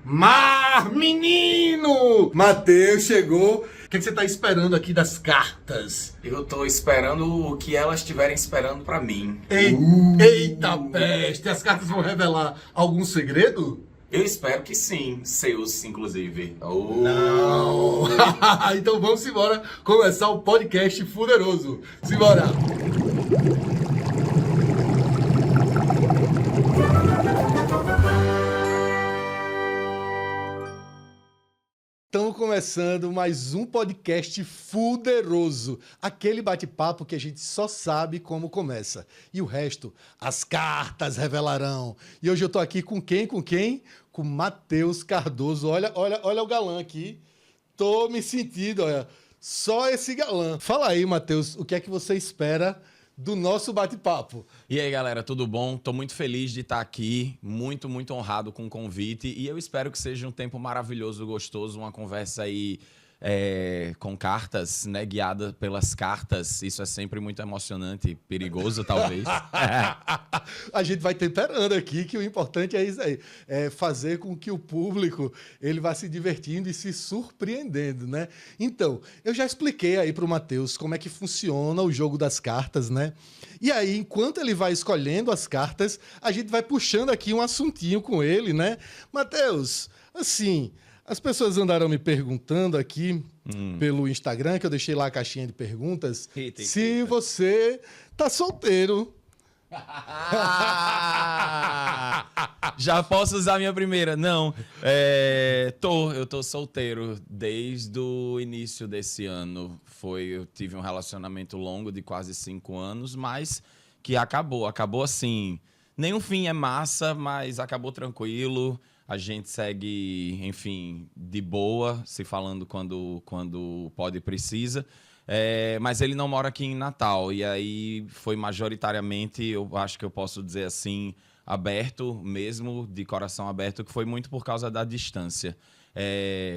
Mas, menino! Matheus chegou. O que você tá esperando aqui das cartas? Eu tô esperando o que elas estiverem esperando pra mim. Eita peste! As cartas vão revelar algum segredo? Eu espero que sim, seus, inclusive. Não! Então vamos embora começar o podcast fuderoso. Simbora! Estamos começando mais um podcast fuderoso. Aquele bate-papo que a gente só sabe como começa. E o resto, as cartas revelarão. E hoje eu tô aqui com quem? Com Matheus Cardoso. Olha o galã aqui. Tô me sentindo, olha. Só esse galã. Fala aí, Matheus, o que é que você espera do nosso bate-papo? E aí, galera, tudo bom? Tô muito feliz de estar aqui, muito honrado com o convite e eu espero que seja um tempo maravilhoso, gostoso, uma conversa aí com cartas, né, guiada pelas cartas. Isso é sempre muito emocionante, perigoso, talvez. A gente vai temperando aqui, que o importante é isso aí, é fazer com que o público ele vá se divertindo e se surpreendendo, né? Então, eu já expliquei aí para o Matheus como é que funciona o jogo das cartas, né? E aí, enquanto ele vai escolhendo as cartas, a gente vai puxando aqui um assuntinho com ele, né? Matheus, assim, as pessoas andaram me perguntando aqui pelo Instagram, que eu deixei lá a caixinha de perguntas, se você tá solteiro. Já posso usar a minha primeira? Não. Eu tô solteiro desde o início desse ano. Eu tive um relacionamento longo de quase 5 anos, mas que acabou. Acabou assim. Nenhum fim é massa, mas acabou tranquilo. A gente segue, enfim, de boa, se falando quando pode e precisa. Mas ele não mora aqui em Natal. E aí foi majoritariamente, eu acho que eu posso dizer assim, aberto mesmo, de coração aberto, que foi muito por causa da distância.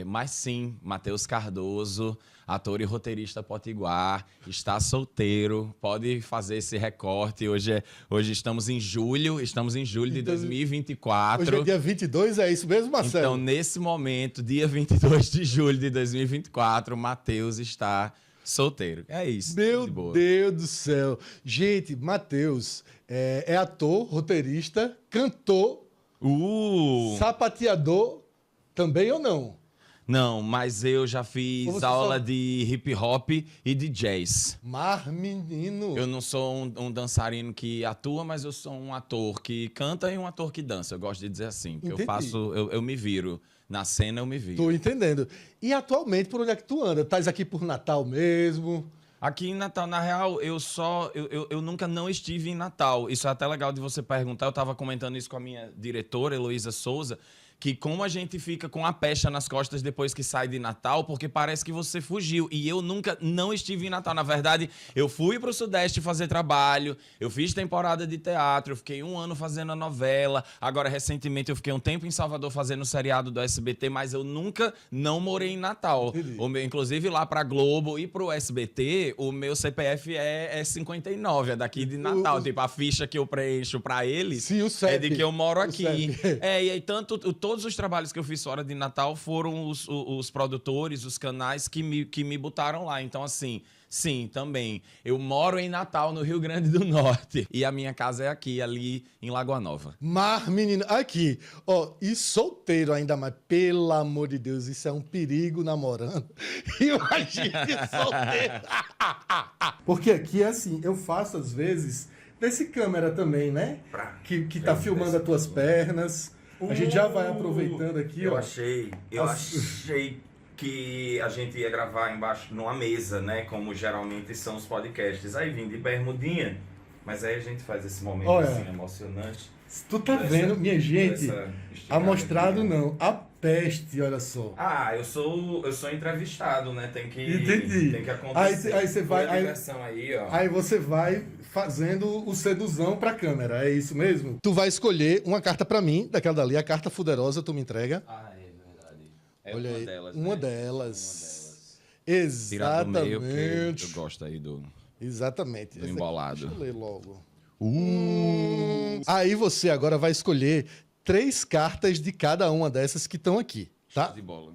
Mas sim, Matheus Cardoso, ator e roteirista potiguar, está solteiro, pode fazer esse recorte. Hoje estamos em julho de 2024. Hoje é dia 22, é isso mesmo, Marcelo? Então, nesse momento, dia 22 de julho de 2024, Matheus está solteiro. É isso. Meu Deus do céu. Gente, Matheus é ator, roteirista, cantor, sapateador também ou não? Não, mas eu já fiz aula de hip hop e de jazz. Mas, menino... Eu não sou um dançarino que atua, mas eu sou um ator que canta e um ator que dança. Eu gosto de dizer assim. Porque eu me viro. Na cena eu me viro. Tô entendendo. E atualmente, por onde é que tu anda? Estás aqui por Natal mesmo? Aqui em Natal, na real, eu nunca não estive em Natal. Isso é até legal de você perguntar. Eu estava comentando isso com a minha diretora, Heloísa Souza, que como a gente fica com a pecha nas costas depois que sai de Natal, porque parece que você fugiu. E eu nunca não estive em Natal. Na verdade, eu fui para o Sudeste fazer trabalho, eu fiz temporada de teatro, eu fiquei 1 ano fazendo a novela. Agora, recentemente, eu fiquei um tempo em Salvador fazendo o seriado do SBT, mas eu nunca não morei em Natal. Inclusive, lá para Globo e para o SBT, o meu CPF é 59, é daqui de Natal. Tipo, a ficha que eu preencho para eles. Sim, o CEP, é de que eu moro aqui. E aí todos os trabalhos que eu fiz fora de Natal foram os produtores, os canais que me botaram lá. Então, assim, sim, também. Eu moro em Natal, no Rio Grande do Norte. E a minha casa é aqui, ali em Lagoa Nova. Mas, menino, aqui, ó, e solteiro ainda mais, pelo amor de Deus, isso é um perigo namorando. Imagina solteiro. Porque aqui, assim, eu faço às vezes desse câmera também, né? Que tá filmando as tuas pernas. A gente já vai aproveitando aqui, eu achei que a gente ia gravar embaixo numa mesa, né? Como geralmente são os podcasts. Aí vim de bermudinha, mas aí a gente faz esse momento assim emocionante. Tu tá vendo, minha gente? Amostrado não, a peste, olha só. Eu sou entrevistado, né? Tem que Aí acontecer. você vai, aí você vai fazendo o sedução pra câmera, é isso mesmo? Tu vai escolher uma carta pra mim, daquela dali, a carta fuderosa, tu me entrega. É verdade. Olha uma aí, delas, uma né? delas. Tirar do meio, Exatamente. que eu gosto aí do Exatamente. embolado. Deixa eu ler logo. Aí você agora vai escolher 3 cartas de cada uma dessas que estão aqui, tá? Show de bola.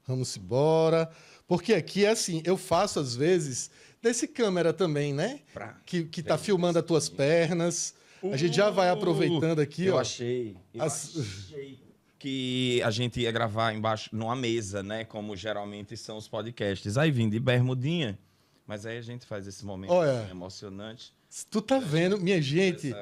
Vamos embora. Porque aqui é assim, eu faço às vezes desse câmera também, né? Que tá filmando as tuas pernas. A gente já vai aproveitando aqui, eu ó. achei que a gente ia gravar embaixo numa mesa, né? Como geralmente são os podcasts. Aí vim de bermudinha, mas aí a gente faz esse momento Olha, emocionante. tu tá vendo, minha gente,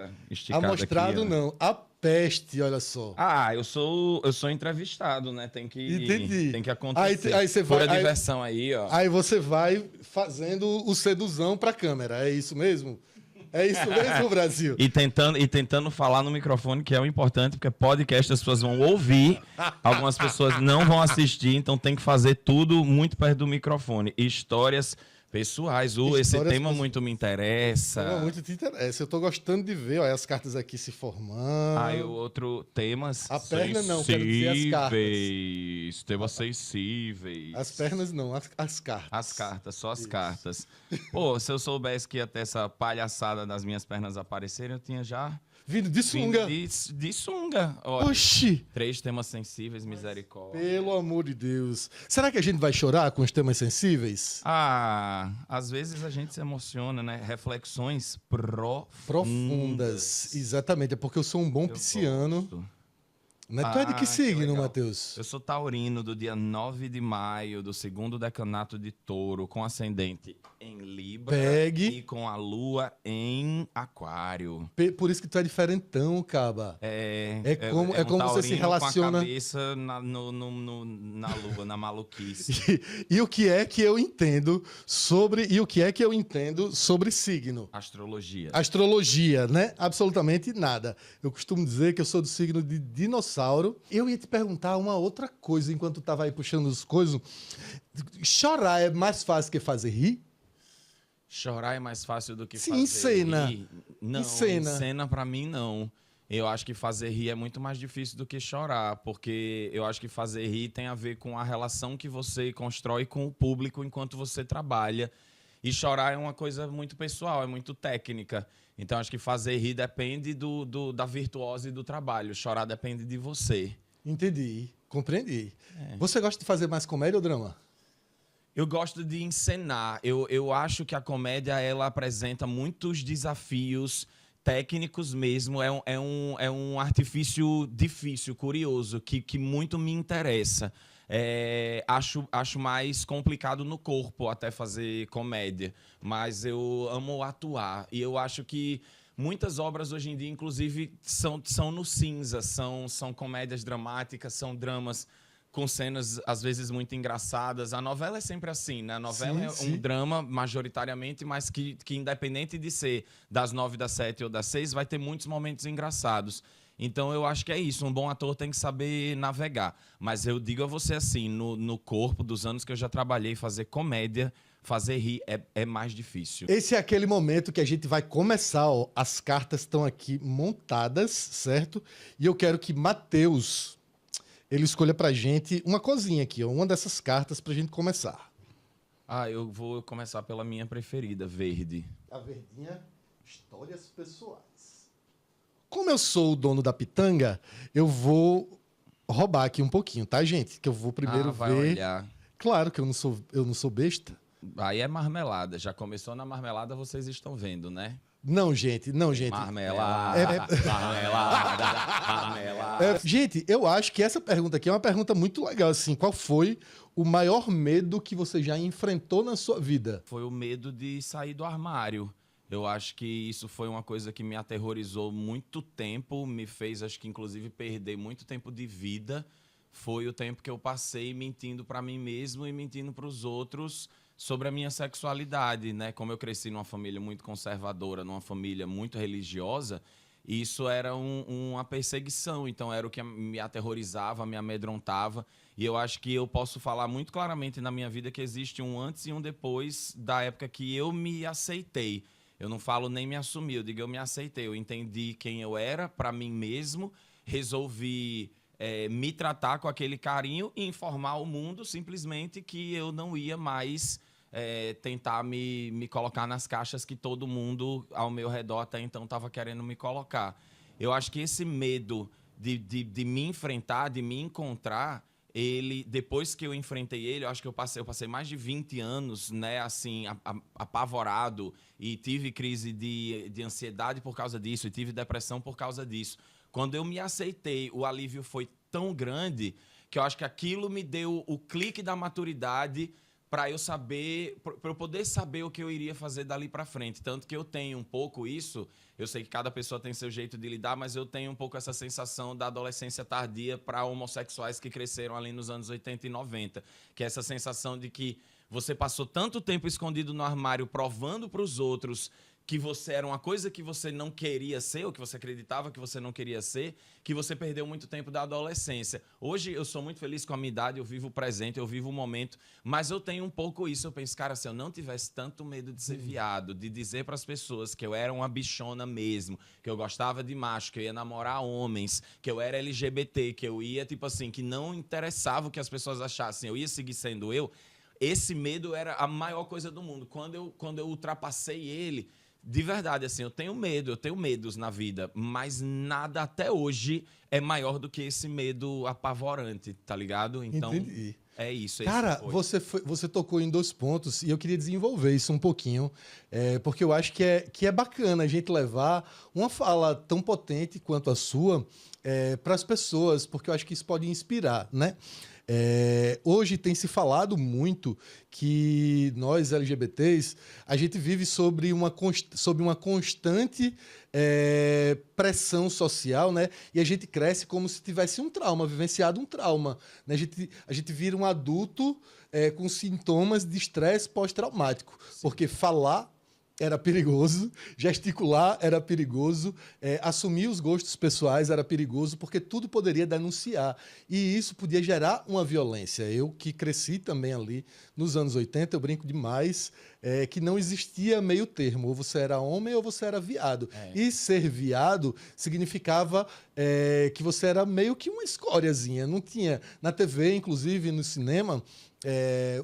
amostrado aqui, não, a peste, olha só. Ah, eu sou entrevistado, né? Tem que acontecer. Aí você vai, Pura diversão aí, ó. Aí você vai fazendo o seduzão pra câmera, é isso mesmo? É isso mesmo, Brasil? E tentando falar no microfone, que é o importante, porque podcast as pessoas vão ouvir, algumas pessoas não vão assistir, então tem que fazer tudo muito perto do microfone. Histórias pessoais. Esse tema muito me interessa. Tema muito te interessa. Eu tô gostando de ver, ó, as cartas aqui se formando. Aí o outro, temas a perna não, quero dizer as cartas. Temas sensíveis. As pernas não, as cartas. As cartas, só as cartas. Pô, se eu soubesse que ia ter essa palhaçada das minhas pernas aparecerem, eu tinha já... Vindo de sunga. De sunga. Olha, Oxi! 3 temas sensíveis, misericórdia. Pelo amor de Deus. Será que a gente vai chorar com os temas sensíveis? Ah, às vezes a gente se emociona, né? Reflexões profundas. Exatamente, é porque eu sou um bom pisciano. Gosto. Né? Tu é de que signo, legal. Matheus? Eu sou taurino do dia 9 de maio, do 2º decanato de Touro, com ascendente em Libra e com a lua em Aquário. Por isso que tu é diferentão, caba. É como você se relaciona... com a cabeça na lua, na maluquice. E o que é que eu entendo sobre... E o que é que eu entendo sobre signo? Astrologia. Astrologia, né? Absolutamente nada. Eu costumo dizer que eu sou do signo de dinossauro. Eu ia te perguntar uma outra coisa enquanto tu estava aí puxando as coisas. Chorar é mais fácil que fazer rir? Chorar é mais fácil do que fazer rir? Não, em cena pra mim não. Eu acho que fazer rir é muito mais difícil do que chorar, porque eu acho que fazer rir tem a ver com a relação que você constrói com o público enquanto você trabalha. E chorar é uma coisa muito pessoal, é muito técnica. Então, acho que fazer rir depende da virtuose do trabalho. Chorar depende de você. Entendi, compreendi. Você gosta de fazer mais comédia ou drama? Eu gosto de encenar. Eu acho que a comédia ela apresenta muitos desafios técnicos mesmo. É um artifício difícil, curioso, que muito me interessa. Acho mais complicado no corpo até fazer comédia, mas eu amo atuar. E eu acho que muitas obras hoje em dia, inclusive, são no cinza, são comédias dramáticas, são dramas com cenas, às vezes, muito engraçadas. A novela é sempre assim, né? A novela sim. Um drama, majoritariamente, mas que independente de ser das 9, das 7 ou das 6, vai ter muitos momentos engraçados. Então, eu acho que é isso. Um bom ator tem que saber navegar. Mas eu digo a você assim, no corpo, dos anos que eu já trabalhei, fazer comédia, fazer rir é mais difícil. Esse é aquele momento que a gente vai começar, ó. As cartas estão aqui montadas, certo? E eu quero que Matheus, ele escolha pra gente uma coisinha aqui, ó, uma dessas cartas pra gente começar. Eu vou começar pela minha preferida, verde. A verdinha, histórias pessoais. Como eu sou o dono da pitanga, eu vou roubar aqui um pouquinho, tá, gente? Que eu vou primeiro vai ver. Olhar. Claro que eu não sou besta. Aí é marmelada. Já começou na marmelada, vocês estão vendo, né? Não, gente. Marmelada, marmelada. Gente, eu acho que essa pergunta aqui é uma pergunta muito legal, assim. Qual foi o maior medo que você já enfrentou na sua vida? Foi o medo de sair do armário. Eu acho que isso foi uma coisa que me aterrorizou muito tempo, me fez, acho que, inclusive, perder muito tempo de vida. Foi o tempo que eu passei mentindo para mim mesmo e mentindo para os outros sobre a minha sexualidade, né? Como eu cresci numa família muito conservadora, numa família muito religiosa, isso era uma perseguição. Então, era o que me aterrorizava, me amedrontava. E eu acho que eu posso falar muito claramente na minha vida que existe um antes e um depois da época que eu me aceitei. Eu não falo nem me assumi, eu digo eu me aceitei. Eu entendi quem eu era para mim mesmo, resolvi me tratar com aquele carinho e informar ao mundo simplesmente que eu não ia mais tentar me colocar nas caixas que todo mundo ao meu redor até então estava querendo me colocar. Eu acho que esse medo de me enfrentar, de me encontrar, ele, depois que eu enfrentei ele, eu acho que eu passei mais de 20 anos, né, assim, apavorado, e tive crise de ansiedade por causa disso, e tive depressão por causa disso. Quando eu me aceitei, o alívio foi tão grande que eu acho que aquilo me deu o clique da maturidade para eu saber, para eu poder saber o que eu iria fazer dali para frente. Tanto que eu tenho um pouco isso, eu sei que cada pessoa tem seu jeito de lidar, mas eu tenho um pouco essa sensação da adolescência tardia para homossexuais que cresceram ali nos anos 80 e 90, que é essa sensação de que você passou tanto tempo escondido no armário provando para os outros que você era uma coisa que você não queria ser, ou que você acreditava que você não queria ser, que você perdeu muito tempo da adolescência. Hoje eu sou muito feliz com a minha idade, eu vivo o presente, eu vivo o momento, mas eu tenho um pouco isso. Eu penso, cara, se eu não tivesse tanto medo de ser viado, de dizer para as pessoas que eu era uma bichona mesmo, que eu gostava de macho, que eu ia namorar homens, que eu era LGBT, que eu ia, tipo assim, que não interessava o que as pessoas achassem, eu ia seguir sendo eu, esse medo era a maior coisa do mundo. Quando eu ultrapassei ele, de verdade, assim, eu tenho medos na vida, mas nada até hoje é maior do que esse medo apavorante, tá ligado? Então, Entendi. é isso. Cara, você tocou em 2 pontos e eu queria desenvolver isso um pouquinho, porque eu acho que é bacana a gente levar uma fala tão potente quanto a sua para as pessoas, porque eu acho que isso pode inspirar, né? Hoje tem se falado muito que nós, LGBTs, a gente vive sobre uma constante pressão social, né? E a gente cresce como se tivesse um trauma, vivenciado um trauma, né? A gente vira um adulto com sintomas de estresse pós-traumático, porque falar era perigoso, gesticular era perigoso, assumir os gostos pessoais era perigoso, porque tudo poderia denunciar. E isso podia gerar uma violência. Eu, que cresci também ali nos anos 80, eu brinco demais, que não existia meio termo. Ou você era homem ou você era viado. E ser viado significava que você era meio que uma escóriazinha. Não tinha. Na TV, inclusive, no cinema,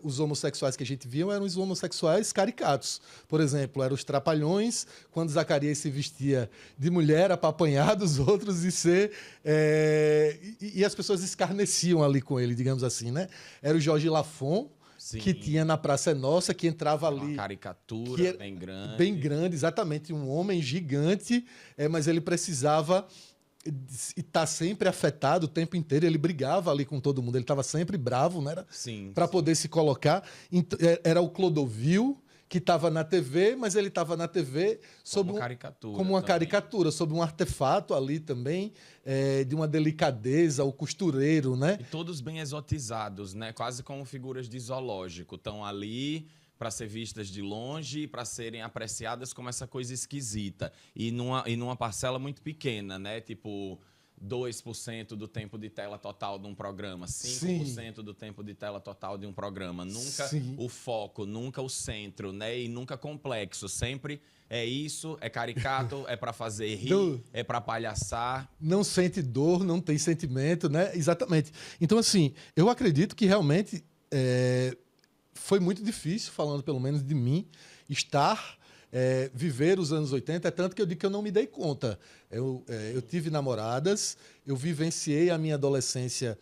os homossexuais que a gente via eram os homossexuais caricatos. Por exemplo, eram os trapalhões, quando Zacarias se vestia de mulher para apanhar dos outros e as pessoas escarneciam ali com ele, digamos assim, né? Era o Jorge Lafon, Sim. que tinha na Praça é Nossa, que entrava ali... Uma caricatura bem grande. Bem grande, exatamente. Um homem gigante, mas ele precisava... e tá sempre afetado o tempo inteiro. Ele brigava ali com todo mundo. Ele estava sempre bravo, não era? Sim. Para poder se colocar. Era o Clodovil, que estava na TV, mas ele estava na TV sob como uma caricatura, sob um artefato ali também, de uma delicadeza, o costureiro, né? E todos bem exotizados, né? Quase como figuras de zoológico. Estão ali para ser vistas de longe, para serem apreciadas como essa coisa esquisita. E numa parcela muito pequena, né? Tipo, 2% do tempo de tela total de um programa, 5% do tempo de tela total de um programa. Nunca o foco, nunca o centro, né? E nunca complexo. Sempre é isso, é caricato, é para fazer rir, é para palhaçar. Não sente dor, não tem sentimento, né? Exatamente. Então, assim, eu acredito que realmente... foi muito difícil, falando pelo menos de mim, viver os anos 80, tanto que eu digo que eu não me dei conta. Eu tive namoradas, eu vivenciei a minha adolescência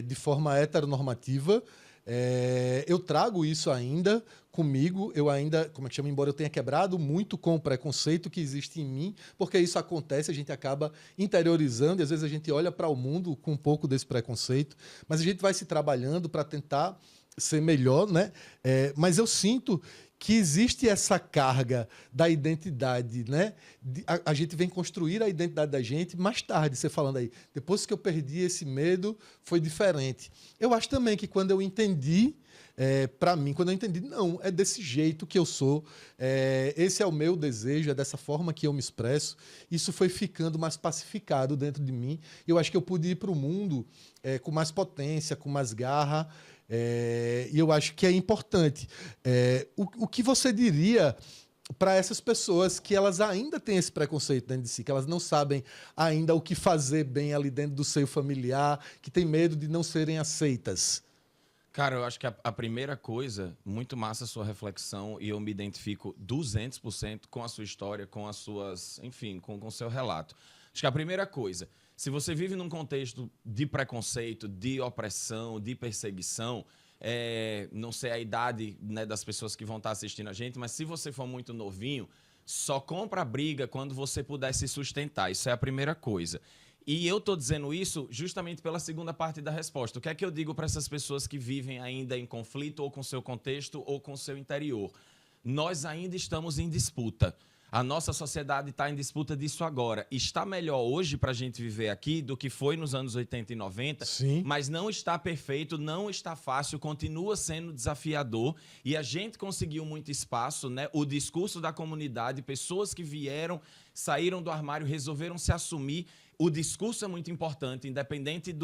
de forma heteronormativa, eu trago isso ainda comigo, eu ainda, como é que chama, embora eu tenha quebrado muito com o preconceito que existe em mim, porque isso acontece, a gente acaba interiorizando, e às vezes a gente olha para o mundo com um pouco desse preconceito, mas a gente vai se trabalhando para tentar ser melhor, né? Mas eu sinto que existe essa carga da identidade, né? A gente vem construir a identidade da gente mais tarde, você falando aí. Depois que eu perdi esse medo, foi diferente. Eu acho também que quando eu entendi, para mim, quando eu entendi, não, é desse jeito que eu sou, esse é o meu desejo, é dessa forma que eu me expresso, isso foi ficando mais pacificado dentro de mim. Eu acho que eu pude ir para o mundo com mais potência, com mais garra, e eu acho que é importante. O que você diria para essas pessoas que elas ainda têm esse preconceito dentro de si, que elas não sabem ainda o que fazer bem ali dentro do seio familiar, que tem medo de não serem aceitas? Cara, eu acho que a primeira coisa, muito massa a sua reflexão, e eu me identifico 200% com a sua história, com as suas, enfim, com o seu relato. Acho que a primeira coisa, Se você vive num contexto de preconceito, de opressão, de perseguição, não sei a idade, né, das pessoas que vão estar assistindo a gente, mas se você for muito novinho, só compra a briga quando você puder se sustentar. Isso é a primeira coisa. E eu estou dizendo isso justamente pela segunda parte da resposta. O que é que eu digo para essas pessoas que vivem ainda em conflito ou com seu contexto ou com seu interior? Nós ainda estamos em disputa. A nossa sociedade está em disputa disso agora. Está melhor hoje para a gente viver aqui do que foi nos anos 80 e 90, Sim. Mas não está perfeito, não está fácil, continua sendo desafiador e a gente conseguiu muito espaço, né? O discurso da comunidade, pessoas que vieram, saíram do armário, resolveram se assumir. O discurso é muito importante, independente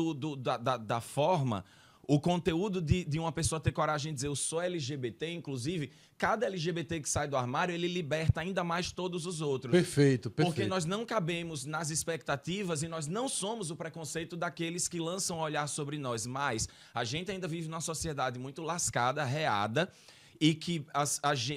da forma. O conteúdo de uma pessoa ter coragem de dizer eu sou LGBT, inclusive, cada LGBT que sai do armário, ele liberta ainda mais todos os outros. Perfeito. Porque nós não cabemos nas expectativas e nós não somos o preconceito daqueles que lançam o olhar sobre nós. Mas a gente ainda vive numa sociedade muito lascada, arreada, e que,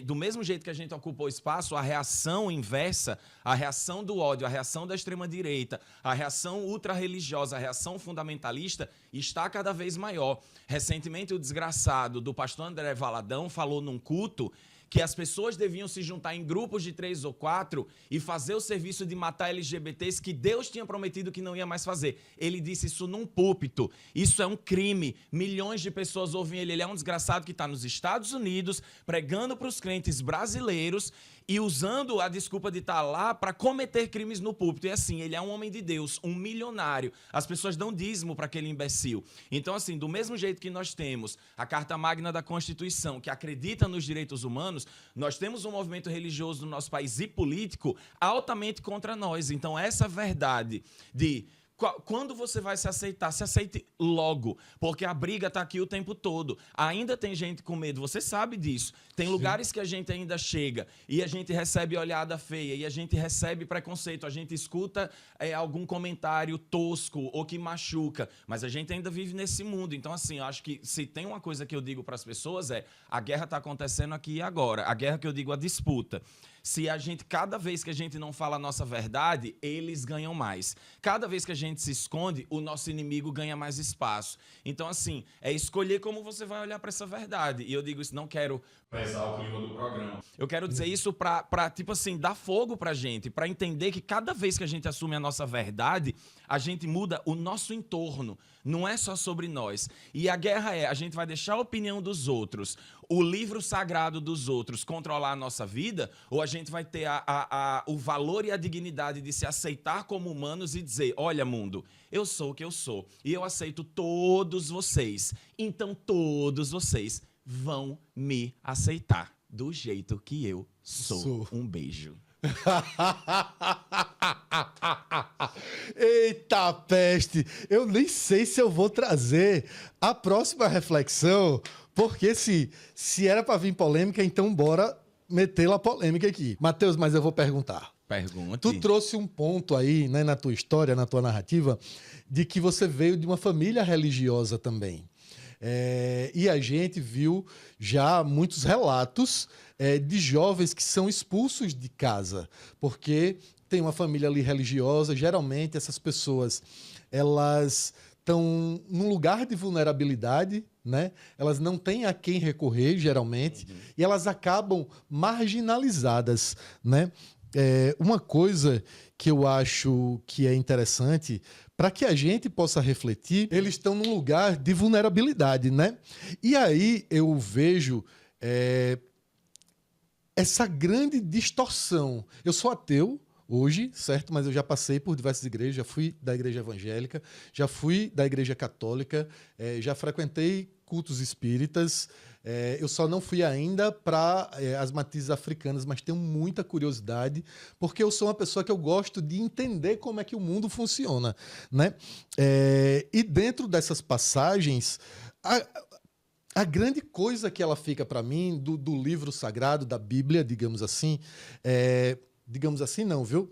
do mesmo jeito que a gente ocupou espaço, a reação inversa, a reação do ódio, a reação da extrema-direita, a reação ultra-religiosa, a reação fundamentalista está cada vez maior. Recentemente, o desgraçado do pastor André Valadão falou num culto que as pessoas deviam se juntar em grupos de 3 ou 4 e fazer o serviço de matar LGBTs que Deus tinha prometido que não ia mais fazer. Ele disse isso num púlpito. Isso é um crime. Milhões de pessoas ouvem ele. Ele é um desgraçado que está nos Estados Unidos pregando para os crentes brasileiros e usando a desculpa de estar lá para cometer crimes no púlpito. E assim, ele é um homem de Deus, um milionário. As pessoas dão dízimo para aquele imbecil. Então, assim, do mesmo jeito que nós temos a Carta Magna da Constituição, que acredita nos direitos humanos, nós temos um movimento religioso no nosso país e político altamente contra nós. Então, essa verdade de quando você vai se aceitar, se aceite logo, porque a briga está aqui o tempo todo. Ainda tem gente com medo, você sabe disso. Tem lugares que a gente ainda chega e a gente recebe olhada feia, e a gente recebe preconceito, a gente escuta algum comentário tosco ou que machuca, mas a gente ainda vive nesse mundo. Então, assim, eu acho que se tem uma coisa que eu digo para as pessoas a guerra está acontecendo aqui e agora. A guerra que eu digo, a disputa. Se a gente, cada vez que a gente não fala a nossa verdade, eles ganham mais. Cada vez que a gente se esconde, o nosso inimigo ganha mais espaço. Então, assim, é escolher como você vai olhar para essa verdade. E eu digo isso, não quero pesar o clima do programa. Eu quero dizer isso para tipo assim, dar fogo pra gente, para entender que cada vez que a gente assume a nossa verdade, a gente muda o nosso entorno. Não é só sobre nós. E a guerra a gente vai deixar a opinião dos outros, o livro sagrado dos outros controlar a nossa vida, ou a gente vai ter o valor e a dignidade de se aceitar como humanos e dizer, olha, mundo, eu sou o que eu sou e eu aceito todos vocês. Então todos vocês vão me aceitar do jeito que eu sou. Um beijo. Eita peste! Eu nem sei se eu vou trazer a próxima reflexão, porque se era para vir polêmica, então bora meter a polêmica aqui. Matheus, mas eu vou perguntar. Pergunte. Tu trouxe um ponto aí, né, na tua história, na tua narrativa, de que você veio de uma família religiosa também. E a gente viu já muitos relatos de jovens que são expulsos de casa, porque tem uma família ali religiosa. Geralmente essas pessoas, elas estão num lugar de vulnerabilidade, né? Elas não têm a quem recorrer, geralmente, e elas acabam marginalizadas, né? Uma coisa que eu acho que é interessante, para que a gente possa refletir, eles estão num lugar de vulnerabilidade, né? E aí eu vejo essa grande distorção. Eu sou ateu hoje, certo? Mas eu já passei por diversas igrejas, já fui da igreja evangélica, já fui da igreja católica, já frequentei cultos espíritas. Eu só não fui ainda para as matrizes africanas, mas tenho muita curiosidade, porque eu sou uma pessoa que eu gosto de entender como é que o mundo funciona, né? E dentro dessas passagens, a grande coisa que ela fica para mim do livro sagrado, da Bíblia, digamos assim não, viu?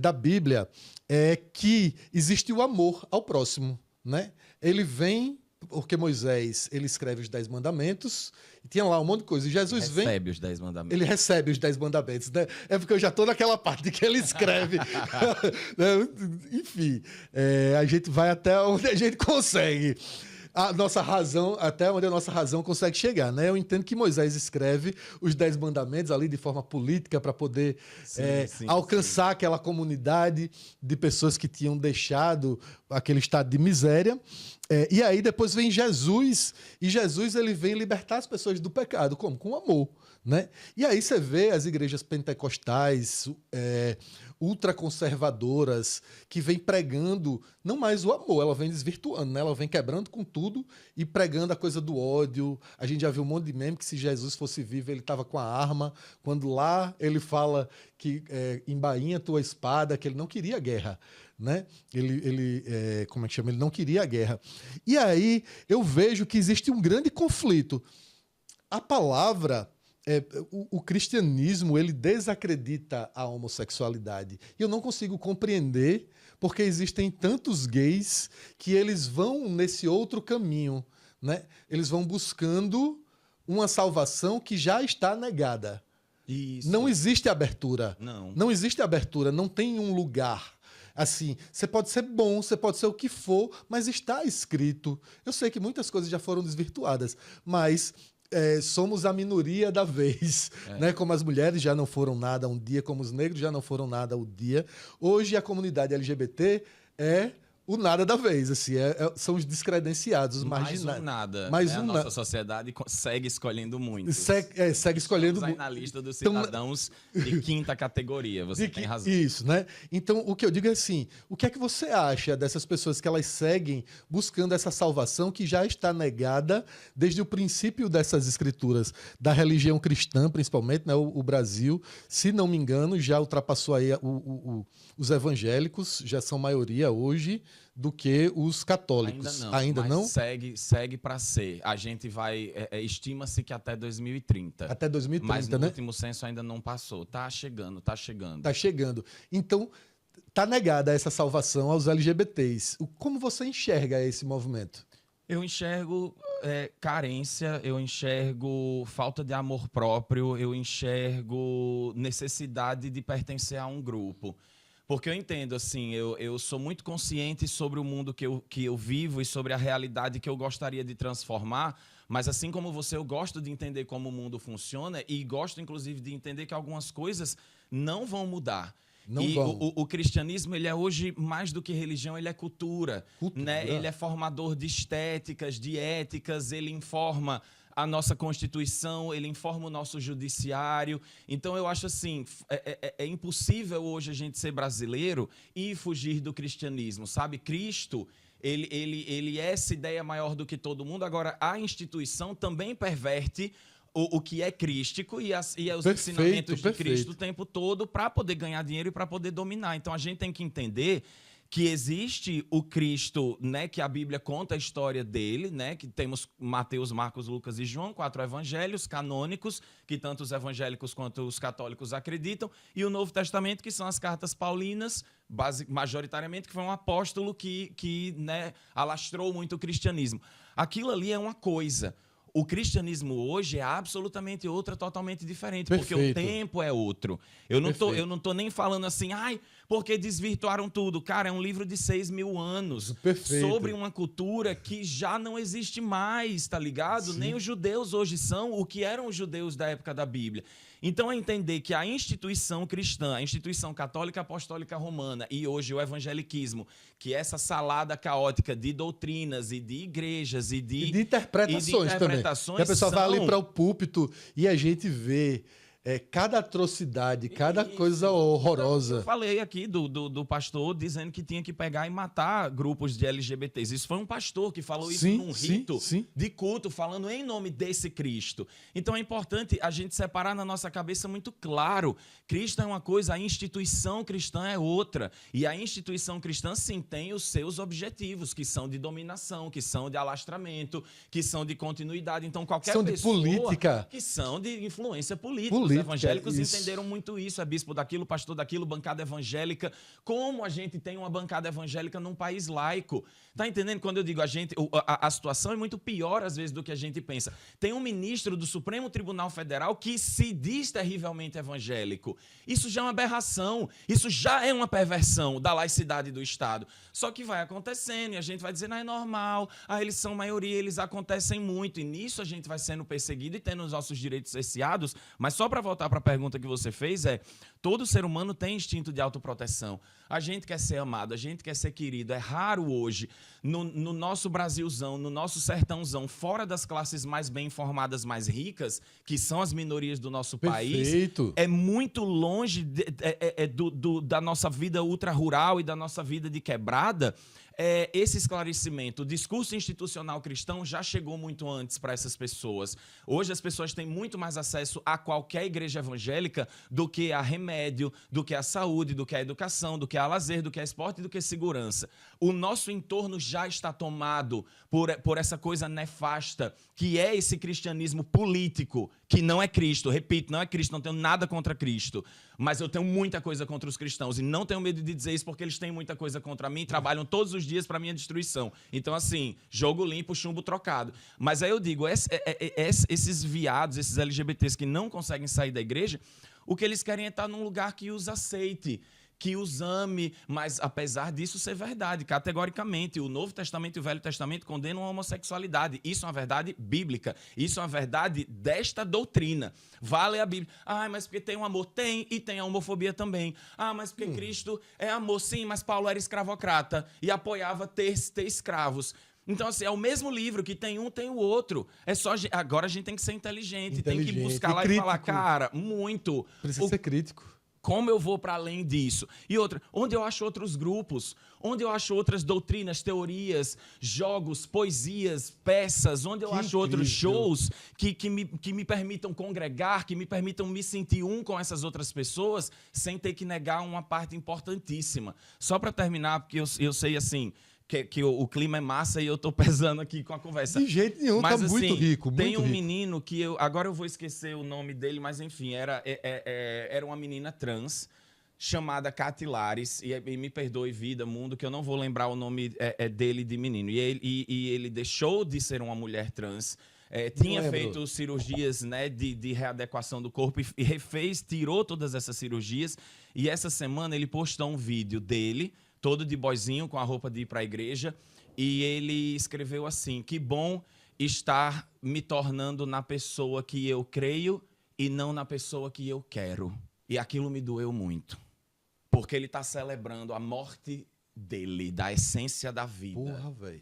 Da Bíblia, é que existe o amor ao próximo, né? Ele vem, porque Moisés, ele escreve os 10 mandamentos, e tinha lá um monte de coisa. E Jesus vem... Recebe os 10 mandamentos. Ele recebe os 10 mandamentos, né? É porque eu já estou naquela parte de que ele escreve. Enfim, a gente vai até onde a gente consegue. A nossa razão, até onde a nossa razão consegue chegar, né? Eu entendo que Moisés escreve os 10 mandamentos ali de forma política para poder alcançar aquela comunidade de pessoas que tinham deixado aquele estado de miséria. E aí depois vem Jesus, e Jesus ele vem libertar as pessoas do pecado, como? Com amor, né? E aí você vê as igrejas pentecostais, ultraconservadoras, que vem pregando não mais o amor, ela vem desvirtuando, né? Ela vem quebrando com tudo e pregando a coisa do ódio. A gente já viu um monte de meme que se Jesus fosse vivo, ele estava com a arma, quando lá ele fala que embainha tua espada, que ele não queria guerra, né? Como é que chama? Ele não queria a guerra. E aí eu vejo que existe um grande conflito. A palavra... o cristianismo ele desacredita a homossexualidade. E eu não consigo compreender porque existem tantos gays que eles vão nesse outro caminho, né? Eles vão buscando uma salvação que já está negada. Isso. Não existe abertura. Não existe abertura, não tem um lugar. Assim, você pode ser bom, você pode ser o que for, mas está escrito. Eu sei que muitas coisas já foram desvirtuadas, mas... somos a minoria da vez, né? Como as mulheres já não foram nada um dia, como os negros já não foram nada um dia. Hoje a comunidade LGBT é o nada da vez, assim, são os descredenciados, os marginados. Mais um nada. A nossa sociedade segue escolhendo muito. Segue escolhendo. Estamos aí na lista dos cidadãos de quinta categoria, você tem razão. Isso, né? Então, o que eu digo é assim, o que é que você acha dessas pessoas que elas seguem buscando essa salvação que já está negada desde o princípio dessas escrituras, da religião cristã, principalmente, né? O Brasil, se não me engano, já ultrapassou aí os evangélicos, já são maioria hoje, do que os católicos. Ainda não? Segue para ser. A gente vai... estima-se que até 2030. Até 2030, mas no né? último censo ainda não passou. Tá chegando. Tá chegando. Então, tá negada essa salvação aos LGBTs. Como você enxerga esse movimento? Eu enxergo carência, eu enxergo falta de amor próprio, eu enxergo necessidade de pertencer a um grupo. Porque eu entendo, assim, eu sou muito consciente sobre o mundo que eu vivo e sobre a realidade que eu gostaria de transformar, mas assim como você, eu gosto de entender como o mundo funciona e gosto, inclusive, de entender que algumas coisas não vão mudar. O cristianismo, ele é hoje, mais do que religião, ele é cultura. Né? Ele é formador de estéticas, de éticas, ele informa a nossa Constituição, ele informa o nosso judiciário. Então, eu acho assim, é impossível hoje a gente ser brasileiro e fugir do cristianismo, sabe? Cristo, ele é essa ideia maior do que todo mundo. Agora, a instituição também perverte o que é crístico e os ensinamentos de Cristo o tempo todo para poder ganhar dinheiro e para poder dominar. Então, a gente tem que entender que existe o Cristo, né, que a Bíblia conta a história dele, né, que temos Mateus, Marcos, Lucas e João, 4 evangelhos canônicos, que tanto os evangélicos quanto os católicos acreditam, e o Novo Testamento, que são as cartas paulinas, majoritariamente, que foi um apóstolo que né, alastrou muito o cristianismo. Aquilo ali é uma coisa. O cristianismo hoje é absolutamente outra, totalmente diferente, porque o tempo é outro. Eu não tô nem falando assim, porque desvirtuaram tudo. Cara, é um livro de 6.000 anos sobre uma cultura que já não existe mais, tá ligado? Sim. Nem os judeus hoje são o que eram os judeus da época da Bíblia. Então, é entender que a instituição cristã, a instituição católica apostólica romana e hoje o evangeliquismo, que é essa salada caótica de doutrinas e de igrejas e de interpretações também. Que a pessoa vai ali para o púlpito e a gente vê cada atrocidade, cada coisa horrorosa. Eu falei aqui do pastor dizendo que tinha que pegar e matar grupos de LGBTs. Isso foi um pastor que falou isso num rito de culto, falando em nome desse Cristo. Então é importante a gente separar na nossa cabeça muito claro. Cristo é uma coisa, a instituição cristã é outra. E a instituição cristã, sim, tem os seus objetivos, que são de dominação, que são de alastramento, que são de continuidade. Então qualquer pessoa... de política. Que são de influência política. crítica, evangélicos isso. entenderam muito isso. É bispo daquilo, pastor daquilo, bancada evangélica. Como a gente tem uma bancada evangélica num país laico? Tá entendendo? Quando eu digo a situação é muito pior, às vezes, do que a gente pensa. Tem um ministro do Supremo Tribunal Federal que se diz terrivelmente evangélico. Isso já é uma aberração. Isso já é uma perversão da laicidade do Estado. Só que vai acontecendo e a gente vai dizendo, é normal, eles são maioria, eles acontecem muito. E nisso a gente vai sendo perseguido e tendo os nossos direitos cerceados. Mas só para voltar para a pergunta que você fez, todo ser humano tem instinto de autoproteção. A gente quer ser amado, a gente quer ser querido. É raro hoje, no nosso Brasilzão, no nosso sertãozão, fora das classes mais bem informadas, mais ricas, que são as minorias do nosso Perfeito. país, é muito longe da nossa vida ultra-rural e da nossa vida de quebrada. Esse esclarecimento, o discurso institucional cristão já chegou muito antes para essas pessoas. Hoje as pessoas têm muito mais acesso a qualquer igreja evangélica do que a remédio, do que a saúde, do que a educação, do que a lazer, do que a esporte e do que a segurança. O nosso entorno já está tomado por essa coisa nefasta, que é esse cristianismo político, que não é Cristo. Repito, não é Cristo, não tenho nada contra Cristo, mas eu tenho muita coisa contra os cristãos e não tenho medo de dizer isso porque eles têm muita coisa contra mim e trabalham todos os dias para minha destruição. Então, assim, jogo limpo, chumbo trocado. Mas aí eu digo, esses viados, esses LGBTs que não conseguem sair da igreja, o que eles querem é estar num lugar que os aceite, que os ame, mas apesar disso ser verdade, categoricamente, o Novo Testamento e o Velho Testamento condenam a homossexualidade. Isso é uma verdade bíblica, isso é uma verdade desta doutrina. Vale a Bíblia. Mas porque tem um amor? Tem, e tem a homofobia também. Mas porque Cristo é amor? Sim, mas Paulo era escravocrata e apoiava ter escravos. Então, assim, é o mesmo livro, que tem um, tem o outro. Agora a gente tem que ser inteligente. Tem que buscar lá e falar, cara, muito. Precisa ser crítico. Como eu vou para além disso? E outra, onde eu acho outros grupos? Onde eu acho outras doutrinas, teorias, jogos, poesias, peças? Onde eu acho outros shows que me permitam congregar, que me permitam me sentir um com essas outras pessoas, sem ter que negar uma parte importantíssima. Só para terminar, porque eu sei, assim, que o clima é massa e eu tô pesando aqui com a conversa. De jeito nenhum, mas, tá muito rico, muito tem um rico. menino que agora eu vou esquecer o nome dele, mas enfim, era uma menina trans chamada Catilares, e me perdoe vida, mundo, que eu não vou lembrar o nome dele de menino. E ele deixou de ser uma mulher trans, tinha feito cirurgias, né, de readequação do corpo e refez, tirou todas essas cirurgias, e essa semana ele postou um vídeo dele, todo de boizinho, com a roupa de ir para a igreja, e ele escreveu assim: que bom estar me tornando na pessoa que eu creio e não na pessoa que eu quero. E aquilo me doeu muito, porque ele está celebrando a morte dele, da essência da vida. Porra, velho.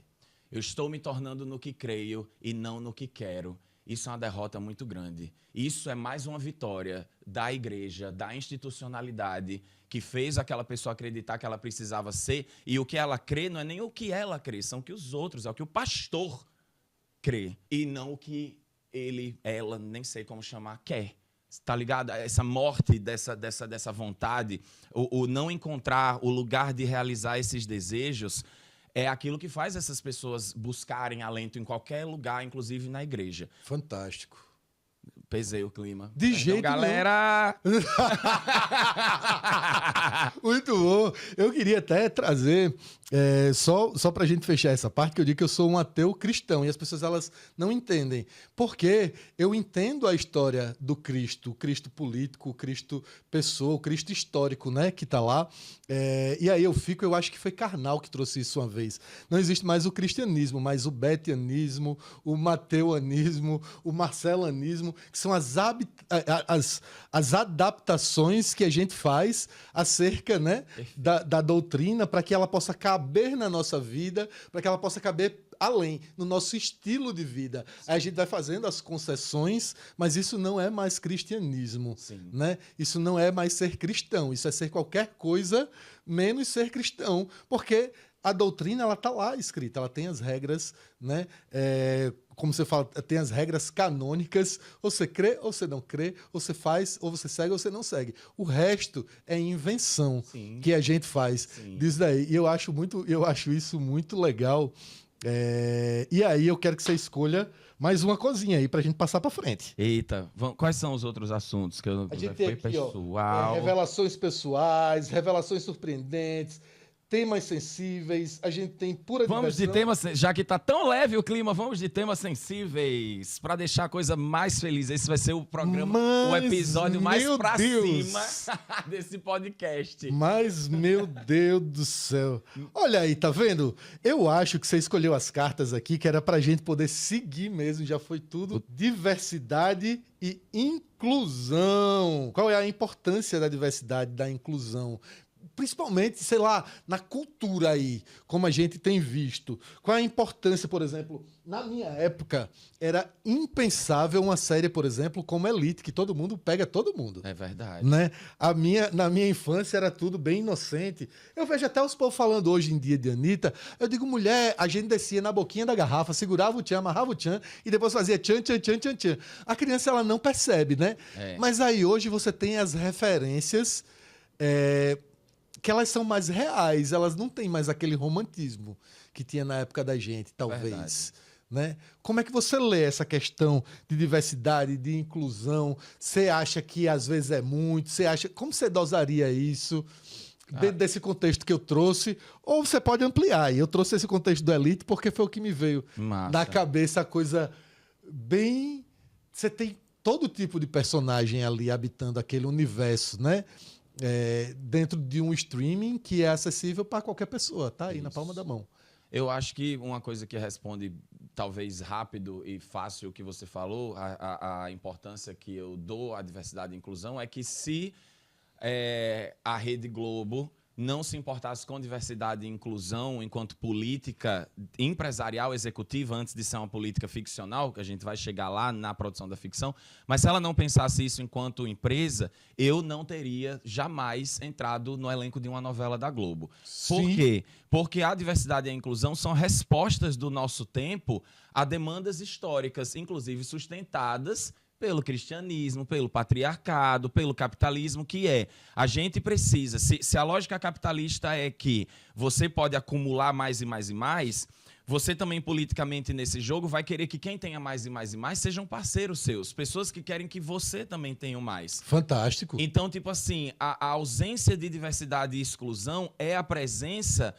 Eu estou me tornando no que creio e não no que quero. Isso é uma derrota muito grande. Isso é mais uma vitória da igreja, da institucionalidade, que fez aquela pessoa acreditar que ela precisava ser, e o que ela crê não é nem o que ela crê, são o que os outros, é o que o pastor crê, e não o que ela, nem sei como chamar, quer. Tá ligado? Essa morte dessa vontade, o não encontrar o lugar de realizar esses desejos, é aquilo que faz essas pessoas buscarem alento em qualquer lugar, inclusive na igreja. Fantástico. Pesei o clima. De jeito galera! Muito bom. Eu queria até trazer, só para a gente fechar essa parte, que eu digo que eu sou um ateu cristão, e as pessoas elas não entendem. Porque eu entendo a história do Cristo, o Cristo político, o Cristo pessoa, o Cristo histórico, né, que está lá. E aí eu acho que foi Karnal que trouxe isso uma vez. Não existe mais o cristianismo, mas o betianismo, o mateuanismo, o marcelanismo, que são as adaptações que a gente faz acerca, né, da doutrina, para que ela possa caber na nossa vida, para que ela possa caber além, no nosso estilo de vida. Aí a gente vai fazendo as concessões, mas isso não é mais cristianismo. Né? Isso não é mais ser cristão, isso é ser qualquer coisa menos ser cristão, porque a doutrina ela está lá escrita, ela tem as regras, né? Como você fala, tem as regras canônicas, ou você crê ou você não crê, ou você faz, ou você segue ou você não segue. O resto é invenção que a gente faz disso daí. E eu acho isso muito legal, E aí eu quero que você escolha mais uma coisinha aí pra gente passar pra frente. Eita, quais são os outros assuntos que eu A gente foi tem aqui, ó, pessoal? revelações pessoais, revelações surpreendentes, temas sensíveis, a gente tem pura Vamos de diversão. temas, já que tá tão leve o clima, vamos de temas sensíveis, pra deixar a coisa mais feliz. Esse vai ser o programa, o episódio mais pra cima desse podcast. Mas, meu Deus do céu. Olha aí, tá vendo? Eu acho que você escolheu as cartas aqui, que era pra gente poder seguir mesmo, já foi tudo. Diversidade e inclusão. Qual é a importância da diversidade, da inclusão? Principalmente, sei lá, na cultura aí, como a gente tem visto. Qual é a importância, por exemplo, na minha época, era impensável uma série, por exemplo, como Elite, que todo mundo pega todo mundo. É verdade. Né? Na minha infância era tudo bem inocente. Eu vejo até os povos falando hoje em dia de Anitta. Eu digo, mulher, a gente descia na boquinha da garrafa, segurava o tchan, amarrava o tchan e depois fazia tchan, tchan, tchan, tchan, tchan. A criança, ela não percebe, né? Mas aí hoje você tem as referências... que elas são mais reais, elas não têm mais aquele romantismo que tinha na época da gente, talvez. Né? Como é que você lê essa questão de diversidade, de inclusão? Você acha que às vezes é muito? Como você dosaria isso dentro desse contexto que eu trouxe? Ou você pode ampliar? E eu trouxe esse contexto do Elite porque foi o que me veio na cabeça, a coisa bem... Você tem todo tipo de personagem ali habitando aquele universo, né? Dentro de um streaming que é acessível para qualquer pessoa, tá aí na palma da mão. Eu acho que uma coisa que responde talvez rápido e fácil o que você falou, a importância que eu dou à diversidade e inclusão é que se a Rede Globo não se importasse com diversidade e inclusão enquanto política empresarial executiva, antes de ser uma política ficcional, que a gente vai chegar lá na produção da ficção, mas se ela não pensasse isso enquanto empresa, eu não teria jamais entrado no elenco de uma novela da Globo. Sim. Por quê? Porque a diversidade e a inclusão são respostas do nosso tempo a demandas históricas, inclusive sustentadas pelo cristianismo, pelo patriarcado, pelo capitalismo, que a gente precisa, se a lógica capitalista é que você pode acumular mais e mais e mais, você também politicamente nesse jogo vai querer que quem tenha mais e mais e mais sejam parceiros seus, pessoas que querem que você também tenha mais. Fantástico. Então, tipo assim, a ausência de diversidade e exclusão é a presença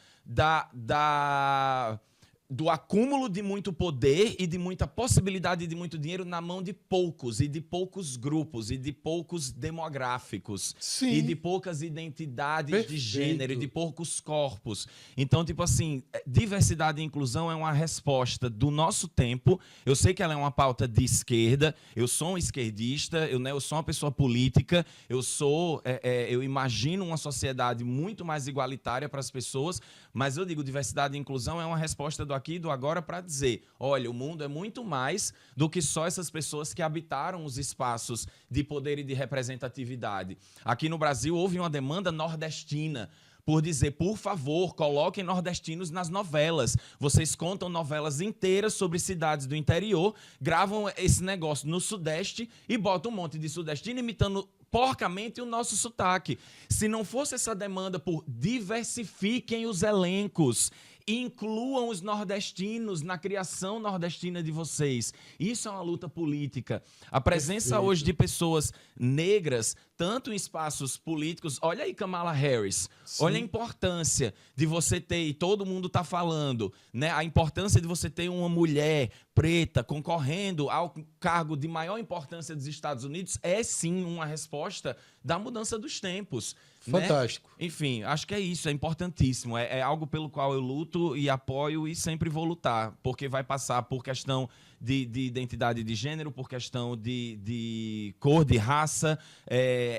do acúmulo de muito poder e de muita possibilidade de muito dinheiro na mão de poucos, e de poucos grupos, e de poucos demográficos, Sim. e de poucas identidades Perfeito. de gênero, e de poucos corpos. Então, tipo assim, diversidade e inclusão é uma resposta do nosso tempo. Eu sei que ela é uma pauta de esquerda, eu sou um esquerdista, eu sou uma pessoa política, eu imagino uma sociedade muito mais igualitária para as pessoas, mas eu digo, diversidade e inclusão é uma resposta do aqui e do agora para dizer, olha, o mundo é muito mais do que só essas pessoas que habitaram os espaços de poder e de representatividade. Aqui no Brasil houve uma demanda nordestina por dizer, por favor, coloquem nordestinos nas novelas. Vocês contam novelas inteiras sobre cidades do interior, gravam esse negócio no Sudeste e botam um monte de sudestino imitando porcamente o nosso sotaque. Se não fosse essa demanda por diversifiquem os elencos, incluam os nordestinos na criação nordestina de vocês. Isso é uma luta política. A presença hoje de pessoas negras, tanto em espaços políticos... Olha aí Kamala Harris. Sim. Olha a importância de você ter, e todo mundo está falando, né? A importância de você ter uma mulher preta concorrendo ao cargo de maior importância dos Estados Unidos é, sim, uma resposta da mudança dos tempos. Fantástico. Né? Enfim, acho que é isso, é importantíssimo. É algo pelo qual eu luto e apoio e sempre vou lutar, porque vai passar por questão de identidade de gênero, por questão de cor, de raça,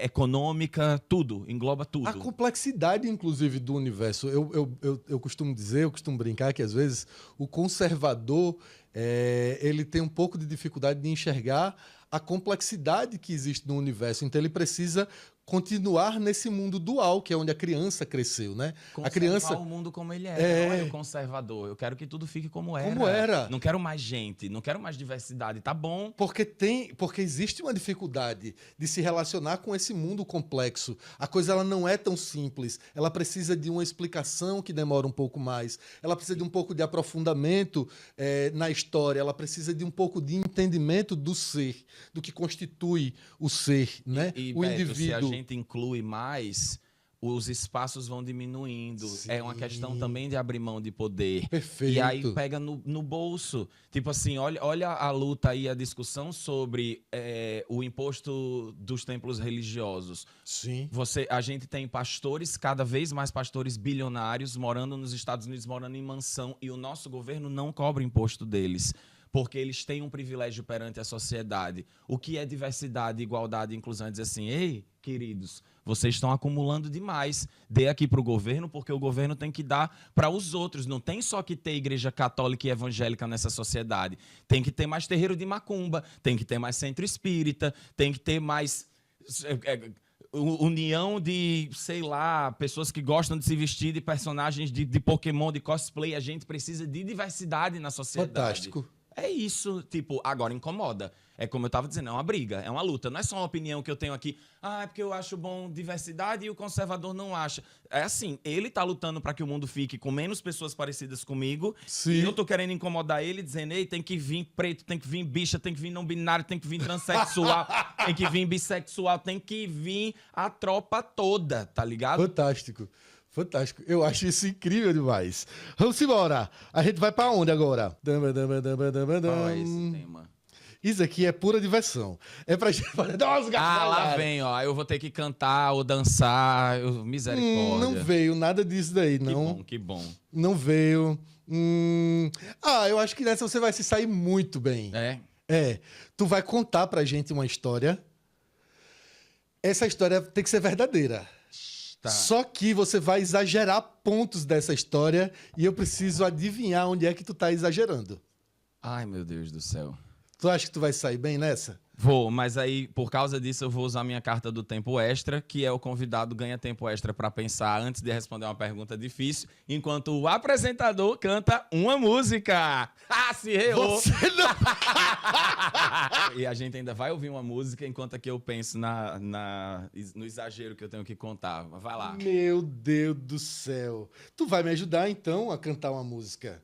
econômica, tudo, engloba tudo. A complexidade, inclusive, do universo. Eu costumo dizer, eu costumo brincar que, às vezes, o conservador ele tem um pouco de dificuldade de enxergar a complexidade que existe no universo. Então ele precisa continuar nesse mundo dual, que é onde a criança cresceu, né? Conservar A criança o mundo como ele É. Olha o conservador. Eu quero que tudo fique como era. Como era. Não quero mais gente, não quero mais diversidade. Tá bom. porque existe uma dificuldade de se relacionar com esse mundo complexo. A coisa ela não é tão simples. Ela precisa de uma explicação que demora um pouco mais. Ela precisa de um pouco de aprofundamento na história. Ela precisa de um pouco de entendimento do ser, do que constitui o ser, né? O Beto, indivíduo. se a gente inclui mais, os espaços vão diminuindo. Sim. É uma questão também de abrir mão de poder. Perfeito. E aí pega no bolso. Tipo assim, olha a luta aí, a discussão sobre o imposto dos templos religiosos. Sim. A gente tem pastores, cada vez mais pastores bilionários, morando nos Estados Unidos, morando em mansão, e o nosso governo não cobra imposto deles, porque eles têm um privilégio perante a sociedade. O que é diversidade, igualdade e inclusão? É dizer assim, ei, queridos, vocês estão acumulando demais. Dê aqui para o governo, porque o governo tem que dar para os outros. Não tem só que ter igreja católica e evangélica nessa sociedade. Tem que ter mais terreiro de macumba, tem que ter mais centro espírita, tem que ter mais união de, sei lá, pessoas que gostam de se vestir de personagens de Pokémon, de cosplay. A gente precisa de diversidade na sociedade. Fantástico. É isso, tipo, agora incomoda. É como eu tava dizendo, é uma briga, é uma luta. Não é só uma opinião que eu tenho aqui, é porque eu acho bom diversidade e o conservador não acha. É assim, ele tá lutando para que o mundo fique com menos pessoas parecidas comigo. Sim. E eu tô querendo incomodar ele, dizendo, ei, tem que vir preto, tem que vir bicha, tem que vir não binário, tem que vir transexual, tem que vir bissexual, tem que vir a tropa toda, tá ligado? Fantástico. Fantástico. Eu acho isso incrível demais. Vamos embora. A gente vai pra onde agora? Qual é esse tema? Isso aqui é pura diversão. É pra gente dar umas Lá vem, ó. Eu vou ter que cantar ou dançar. Misericórdia. Não veio nada disso daí, não. Que bom. Não veio. Eu acho que nessa você vai se sair muito bem. É? Tu vai contar pra gente uma história. Essa história tem que ser verdadeira. Tá. Só que você vai exagerar pontos dessa história e eu preciso adivinhar onde é que tu tá exagerando. Ai, meu Deus do céu. Tu acha que tu vai sair bem nessa? Vou, mas aí, por causa disso, eu vou usar minha carta do tempo extra, que é o convidado ganha tempo extra para pensar antes de responder uma pergunta difícil, enquanto o apresentador canta uma música. Se errou! Você não... E a gente ainda vai ouvir uma música enquanto aqui eu penso no exagero que eu tenho que contar. Vai lá. Meu Deus do céu. Tu vai me ajudar, então, a cantar uma música?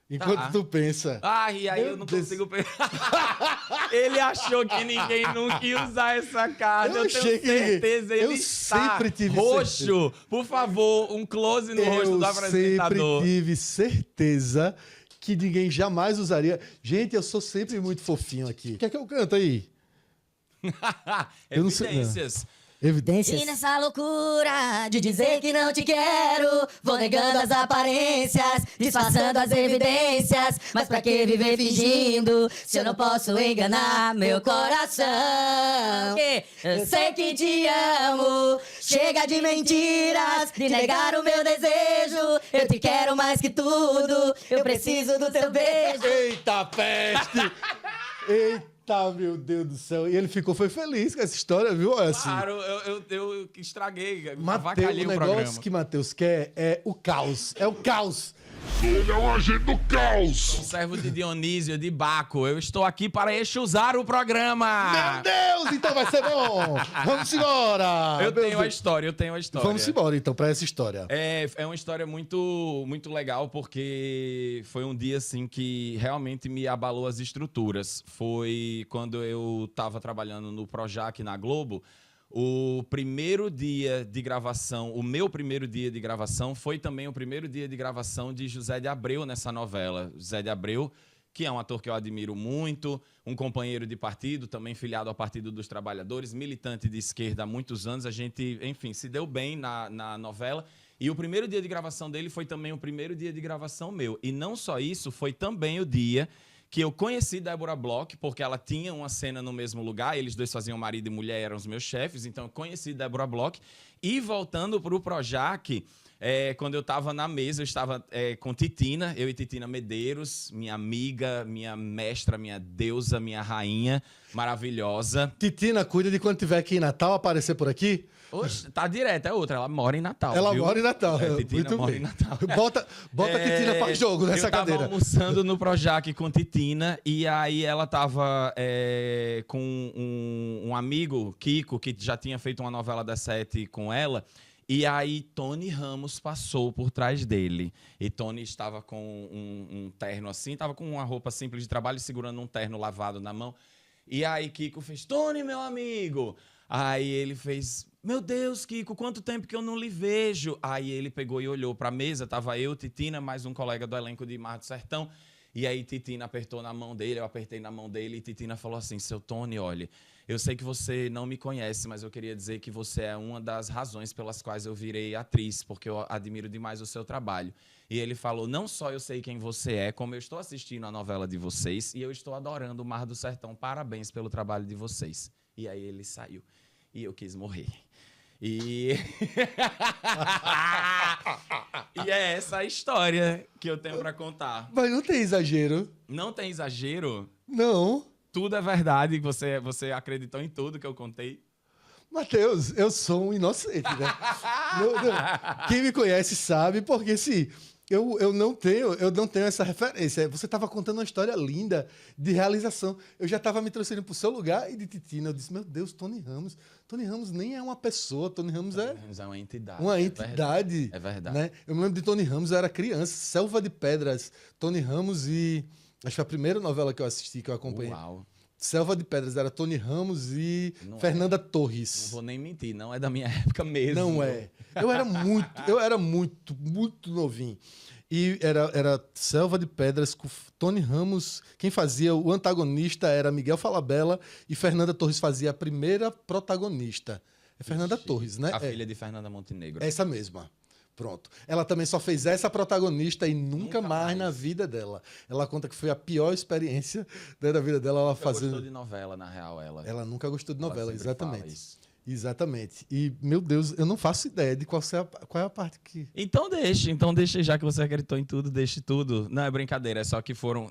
Enquanto tu pensa. E aí eu não consigo pensar. Ele achou que ninguém nunca ia usar essa carta. Eu tenho certeza. Ele está sempre tive roxo. certeza. Por favor, um close no rosto do apresentador. Eu sempre tive certeza que ninguém jamais usaria. Gente, eu sou sempre muito fofinho aqui. Quer que eu canto aí? Eu não sei, Evidências. Evidências. E nessa loucura de dizer que não te quero, vou negando as aparências, disfarçando as evidências. Mas pra que viver fingindo, se eu não posso enganar meu coração? Eu sei que te amo, chega de mentiras, de negar o meu desejo. Eu te quero mais que tudo, eu preciso do teu beijo. Eita peste! Eita! Meu Deus do céu. E ele foi feliz com essa história, viu? Assim, Claro, eu estraguei, o avacalhei o programa. negócio que Matheus quer é o caos. É o caos. Ele é o agente do caos. Um servo de Dionísio, de Baco. Eu estou aqui para exusar o programa. Meu Deus, então vai ser bom. Vamos embora. Eu tenho a história. Vamos embora, então, para essa história. É uma história muito, muito legal, porque foi um dia, assim, que realmente me abalou as estruturas. Foi quando eu estava trabalhando no Projac, na Globo. O primeiro dia de gravação, o meu primeiro dia de gravação, foi também o primeiro dia de gravação de José de Abreu nessa novela. José de Abreu, que é um ator que eu admiro muito, um companheiro de partido, também filiado ao Partido dos Trabalhadores, militante de esquerda há muitos anos. A gente, enfim, se deu bem na novela. E o primeiro dia de gravação dele foi também o primeiro dia de gravação meu. E não só isso, foi também o dia que eu conheci Débora Bloch, porque ela tinha uma cena no mesmo lugar, eles dois faziam marido e mulher, eram os meus chefes, então eu conheci Débora Bloch. E voltando para o Projac, Quando eu estava na mesa, eu estava com Titina, eu e Titina Medeiros, minha amiga, minha mestra, minha deusa, minha rainha, maravilhosa. Titina, cuida de quando tiver aqui em Natal, aparecer por aqui. Oxe, tá direto, é outra. Ela mora em Natal. Ela viu? mora em Natal. Titina Muito mora bem. em Natal. Bota a Titina para jogo nessa eu tava cadeira. almoçando no Projac com Titina e aí ela tava com um amigo, Kiko, que já tinha feito uma novela das 7 com ela. E aí Tony Ramos passou por trás dele. E Tony estava com um terno assim, estava com uma roupa simples de trabalho, segurando um terno lavado na mão. E aí Kiko fez, Tony, meu amigo. Aí ele fez, meu Deus, Kiko, quanto tempo que eu não lhe vejo. Aí ele pegou e olhou para a mesa, tava eu, Titina, mais um colega do elenco de Mar do Sertão. E aí Titina apertou na mão dele, eu apertei na mão dele e Titina falou assim, seu Tony, olha, eu sei que você não me conhece, mas eu queria dizer que você é uma das razões pelas quais eu virei atriz, porque eu admiro demais o seu trabalho. E ele falou, não só eu sei quem você é, como eu estou assistindo a novela de vocês e eu estou adorando o Mar do Sertão. Parabéns pelo trabalho de vocês. E aí ele saiu. E eu quis morrer. E é essa a história que eu tenho para contar. Mas não tem exagero. Não tem exagero? Não. Tudo é verdade. Você acreditou em tudo que eu contei? Matheus, eu sou um inocente, né? Quem me conhece sabe, porque se eu não tenho essa referência. Você estava contando uma história linda de realização. Eu já estava me transferindo para o seu lugar e de Titina. Eu disse, meu Deus, Tony Ramos. Tony Ramos nem é uma pessoa. Tony Ramos é uma entidade. Uma entidade. É verdade. Né? Eu me lembro de Tony Ramos, eu era criança. Selva de Pedras. Tony Ramos e... Acho que foi a primeira novela que eu assisti, que eu acompanhei. Uau. Selva de Pedras, era Tony Ramos e Fernanda Torres. Não vou nem mentir, não é da minha época mesmo. Não é. Eu era muito novinho. E era Selva de Pedras com Tony Ramos. Quem fazia o antagonista era Miguel Falabella e Fernanda Torres fazia a primeira protagonista. É Fernanda Torres, né? A filha de Fernanda Montenegro. Essa mesma. Pronto. Ela também só fez essa protagonista e nunca mais na vida dela. Ela conta que foi a pior experiência da vida dela. Ela fazendo. Gostou de novela, na real, ela. Ela nunca gostou de novela, sempre exatamente. fala isso. Exatamente. E, meu Deus, eu não faço ideia de qual é a parte que... Então deixe, já que você acreditou em tudo, deixe tudo. Não, é brincadeira, é só que foram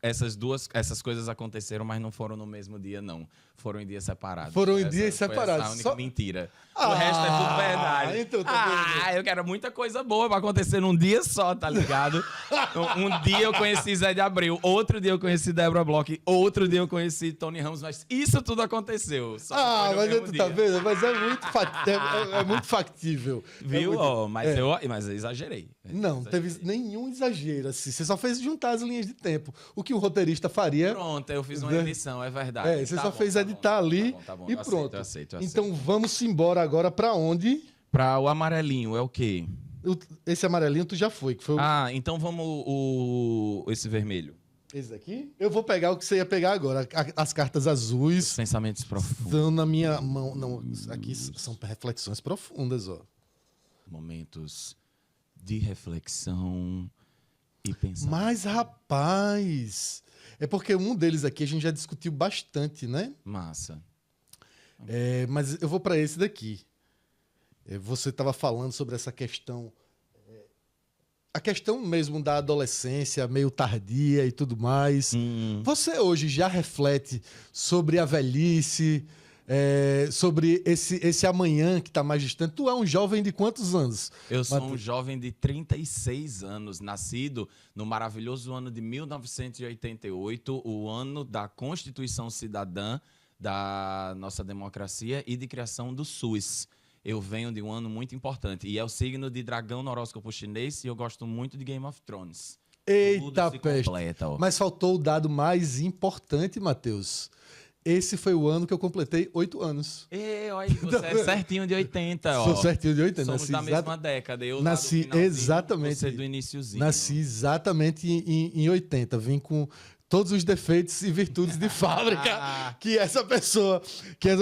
essas coisas aconteceram, mas não foram no mesmo dia, não. Foram em dias separados. Foram em dias separados. Essa a única mentira. O resto é tudo verdade. Então tá eu quero muita coisa boa pra acontecer num dia só, tá ligado? Um dia eu conheci Zé de Abreu, outro dia eu conheci Débora Bloch, outro dia eu conheci Tony Ramos, mas isso tudo aconteceu. Só mas tu tá vendo? Mas é muito factível. Viu? Mas eu exagerei. Não teve nenhum exagero. Assim. Você só fez juntar as linhas de tempo. O que um roteirista faria... Pronto, eu fiz uma edição, é verdade. Você só fez editar ali e pronto. Eu aceito. Então vamos embora agora pra onde? Pra o amarelinho, é o quê? Esse amarelinho tu já foi. Que foi então vamos esse vermelho. Esse daqui? Eu vou pegar o que você ia pegar agora. As cartas azuis. Os pensamentos profundos. Estão na minha mão. Não, aqui são reflexões profundas, ó. Momentos de reflexão e pensamento. Mas, rapaz, é porque um deles aqui a gente já discutiu bastante, né? Massa. Mas eu vou para esse daqui. Você estava falando sobre essa questão... A questão mesmo da adolescência, meio tardia e tudo mais. Você hoje já reflete sobre a velhice, sobre esse amanhã que está mais distante? Tu é um jovem de quantos anos? Eu sou um jovem de 36 anos, nascido no maravilhoso ano de 1988, o ano da Constituição Cidadã da nossa democracia e de criação do SUS. Eu venho de um ano muito importante. E é o signo de dragão no horóscopo chinês e eu gosto muito de Game of Thrones. Eita peste! Mas faltou o dado mais importante, Matheus. Esse foi o ano que eu completei 8 anos. Olha, você é certinho de 80, ó. Sou certinho de 80. Somos da mesma década. Eu nasci exatamente. Você do iniciozinho. Nasci exatamente em 80. Vim com todos os defeitos e virtudes de fábrica que essa pessoa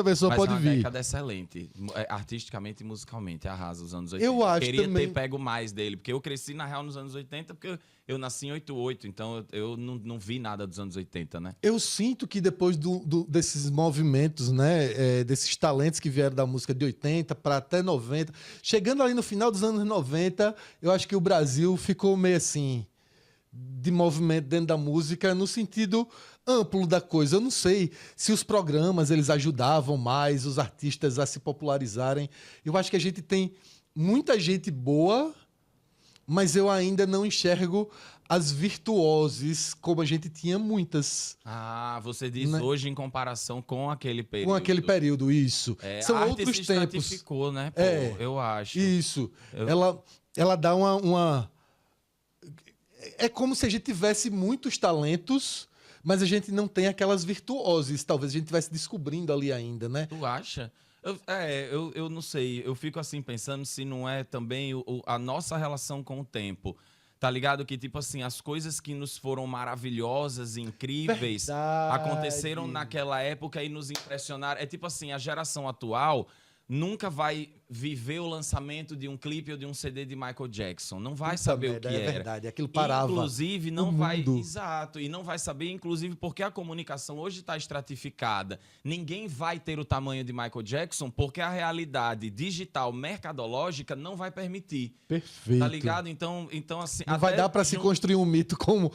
Mas pode uma vir. década excelente, artisticamente e musicalmente, arrasa os anos 80. Eu acho Queria também... ter pego mais dele, porque eu cresci, na real, nos anos 80, porque eu nasci em 88, então eu não vi nada dos anos 80, né? Eu sinto que depois desses movimentos, né, desses talentos que vieram da música de 80 para até 90, chegando ali no final dos anos 90, eu acho que o Brasil ficou meio assim, de movimento dentro da música, no sentido amplo da coisa. Eu não sei se os programas eles ajudavam mais os artistas a se popularizarem. Eu acho que a gente tem muita gente boa, mas eu ainda não enxergo as virtuoses como a gente tinha muitas. Ah, você diz Né? hoje em comparação com aquele período. Com aquele período, isso. São São a arte outros se tempos. estratificou, né? Pô, eu acho. Isso. Ela dá uma... É como se a gente tivesse muitos talentos, mas a gente não tem aquelas virtuoses. Talvez a gente estivesse descobrindo ali ainda, né? Tu acha? Eu não sei. Eu fico assim pensando se não é também a nossa relação com o tempo. Tá ligado? Que, tipo assim, as coisas que nos foram maravilhosas e incríveis aconteceram naquela época e nos impressionaram. É tipo assim, a geração atual nunca vai viver o lançamento de um clipe ou de um CD de Michael Jackson. Não vai saber o que era. É verdade, aquilo parava. Inclusive, não o vai... mundo. Exato. E não vai saber, inclusive, porque a comunicação hoje está estratificada. Ninguém vai ter o tamanho de Michael Jackson porque a realidade digital, mercadológica, não vai permitir. Perfeito. Tá ligado? Então assim... Não vai dar para se construir um mito como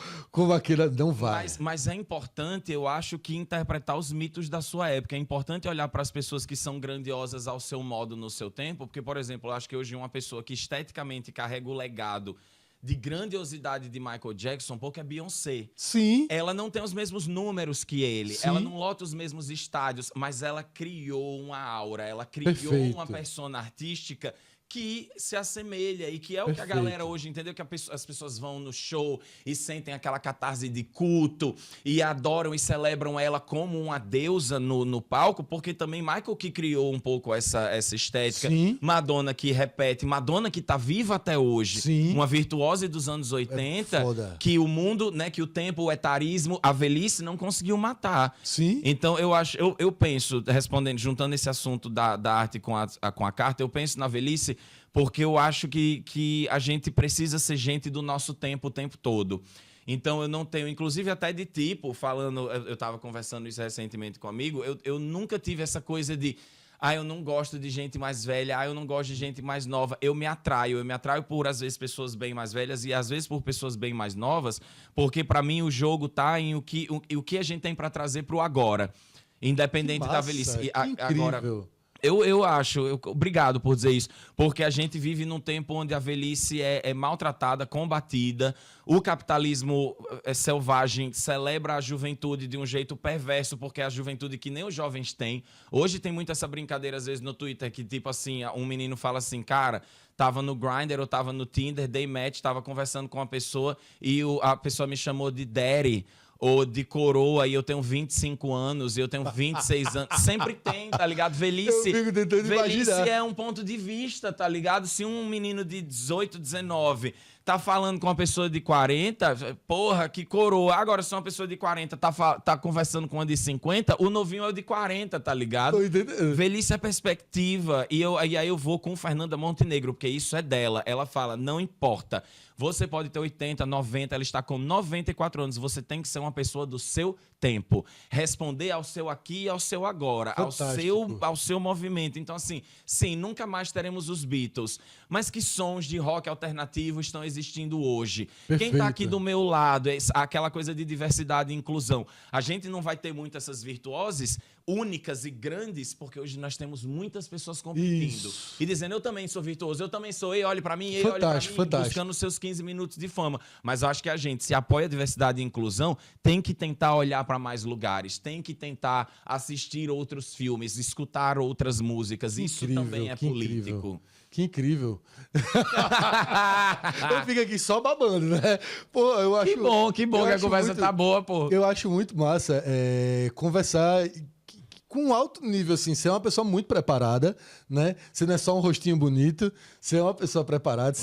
aquele. Não vai. Mas é importante, eu acho, que interpretar os mitos da sua época. É importante olhar para as pessoas que são grandiosas ao seu modo, no seu tempo, porque, por exemplo, eu acho que hoje uma pessoa que esteticamente carrega o legado de grandiosidade de Michael Jackson, porque é Beyoncé. Sim. Ela não tem os mesmos números que ele, Sim. ela não lota os mesmos estádios, mas ela criou uma aura, ela criou Perfeito. uma persona artística que se assemelha e que é o que a Perfeito. galera hoje entendeu, que as pessoas vão no show e sentem aquela catarse de culto e adoram e celebram ela como uma deusa no palco, porque também Michael que criou um pouco essa estética, Sim. Madonna que repete, Madonna que tá viva até hoje, Sim. uma virtuose dos anos 80, foda. que o mundo, né, que o tempo, o etarismo, a velhice não conseguiu matar. Sim. Então, eu penso, respondendo, juntando esse assunto da arte com a carta, eu penso na velhice porque eu acho que a gente precisa ser gente do nosso tempo o tempo todo. Então, eu não tenho, inclusive até de tipo, falando, eu estava conversando isso recentemente com um amigo, eu nunca tive essa coisa de, eu não gosto de gente mais velha, eu não gosto de gente mais nova. Eu me atraio por, às vezes, pessoas bem mais velhas e, às vezes, por pessoas bem mais novas, porque, para mim, o jogo tá em o que a gente tem para trazer pro agora, independente da velhice. Que incrível. Agora, eu acho, obrigado por dizer isso, porque a gente vive num tempo onde a velhice é maltratada, combatida, o capitalismo selvagem celebra a juventude de um jeito perverso, porque é a juventude que nem os jovens têm. Hoje tem muito essa brincadeira, às vezes, no Twitter, que tipo assim, um menino fala assim, cara, tava no Grindr ou tava no Tinder, dei match, tava conversando com uma pessoa e a pessoa me chamou de daddy, ou de coroa, e eu tenho 25 anos, e eu tenho 26 anos. Sempre tem, tá ligado? Velhice. Eu fico tentando Velhice imaginar. é um ponto de vista, tá ligado? Se um menino de 18, 19 tá falando com uma pessoa de 40, porra, que coroa. Agora, se uma pessoa de 40 tá conversando com uma de 50, o novinho é o de 40, tá ligado? Tô entendendo. Velhice é perspectiva. E aí eu vou com Fernanda Montenegro, porque isso é dela. Ela fala, não importa. Você pode ter 80, 90, ela está com 94 anos. Você tem que ser uma pessoa do seu tempo. Responder ao seu aqui e ao seu agora. Ao seu movimento. Então, assim, sim, nunca mais teremos os Beatles. Mas que sons de rock alternativo estão existindo hoje? Perfeito. Quem tá aqui do meu lado, aquela coisa de diversidade e inclusão. A gente não vai ter muito essas virtuoses únicas e grandes, porque hoje nós temos muitas pessoas competindo. Isso. E dizendo, eu também sou virtuoso, eu também sou, ei, olhe pra mim, ei, olhe pra mim, Fantástico. buscando os seus 15 minutos de fama. Mas eu acho que a gente, se apoia a diversidade e inclusão, tem que tentar olhar para mais lugares, tem que tentar assistir outros filmes, escutar outras músicas. Isso também é político. Que incrível. Eu fico aqui só babando, né? Pô, eu acho... Que bom que a conversa tá boa, pô. Eu acho muito massa conversar com alto nível, assim. Você é uma pessoa muito preparada, né? Você não é só um rostinho bonito, você é uma pessoa preparada,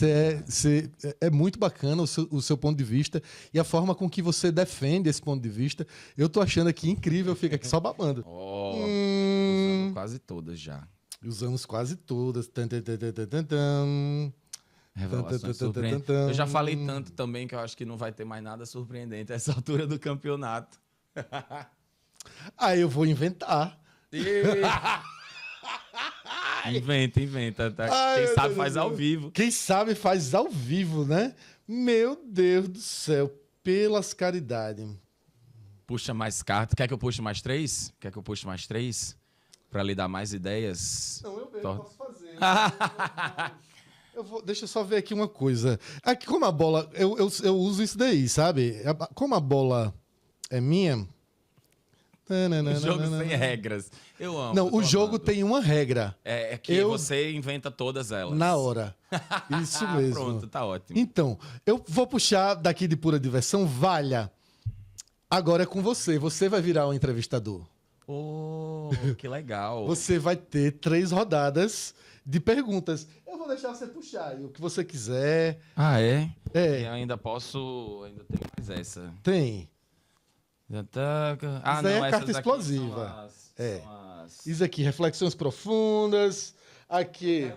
é muito bacana o seu ponto de vista e a forma com que você defende esse ponto de vista. Eu tô achando aqui incrível, fica aqui só babando. Usando quase todas já. Usamos quase todas. Revelações surpreendentes. Eu já falei tanto também que eu acho que não vai ter mais nada surpreendente a essa altura do campeonato. Aí eu vou inventar. Inventa. Tá? Ai, Quem sabe Deus faz Deus. ao vivo. Quem sabe faz ao vivo, né? Meu Deus do céu, pelas caridades. Puxa mais cartas. Quer que eu puxe mais 3? Quer que eu puxe mais 3? Pra lhe dar mais ideias? Não, eu mesmo posso fazer. Deixa eu só ver aqui uma coisa. Aqui, como a bola... Eu uso isso daí, sabe? Como a bola é minha... O jogo sem regras. Eu amo. Não, o jogo amando. tem uma regra. É que você inventa todas elas. Na hora. Isso mesmo. Pronto, tá ótimo. Então, eu vou puxar daqui de pura diversão, Valha. Agora é com você. Você vai virar o entrevistador. Oh, que legal. Você vai ter 3 rodadas de perguntas. Eu vou deixar você puxar aí, o que você quiser. Ah, é? É. E eu ainda posso... Ainda tem mais essa. Tem. Ah, Isso aí é essas carta aqui explosiva. são É. as... Isso aqui, reflexões profundas. Aqui.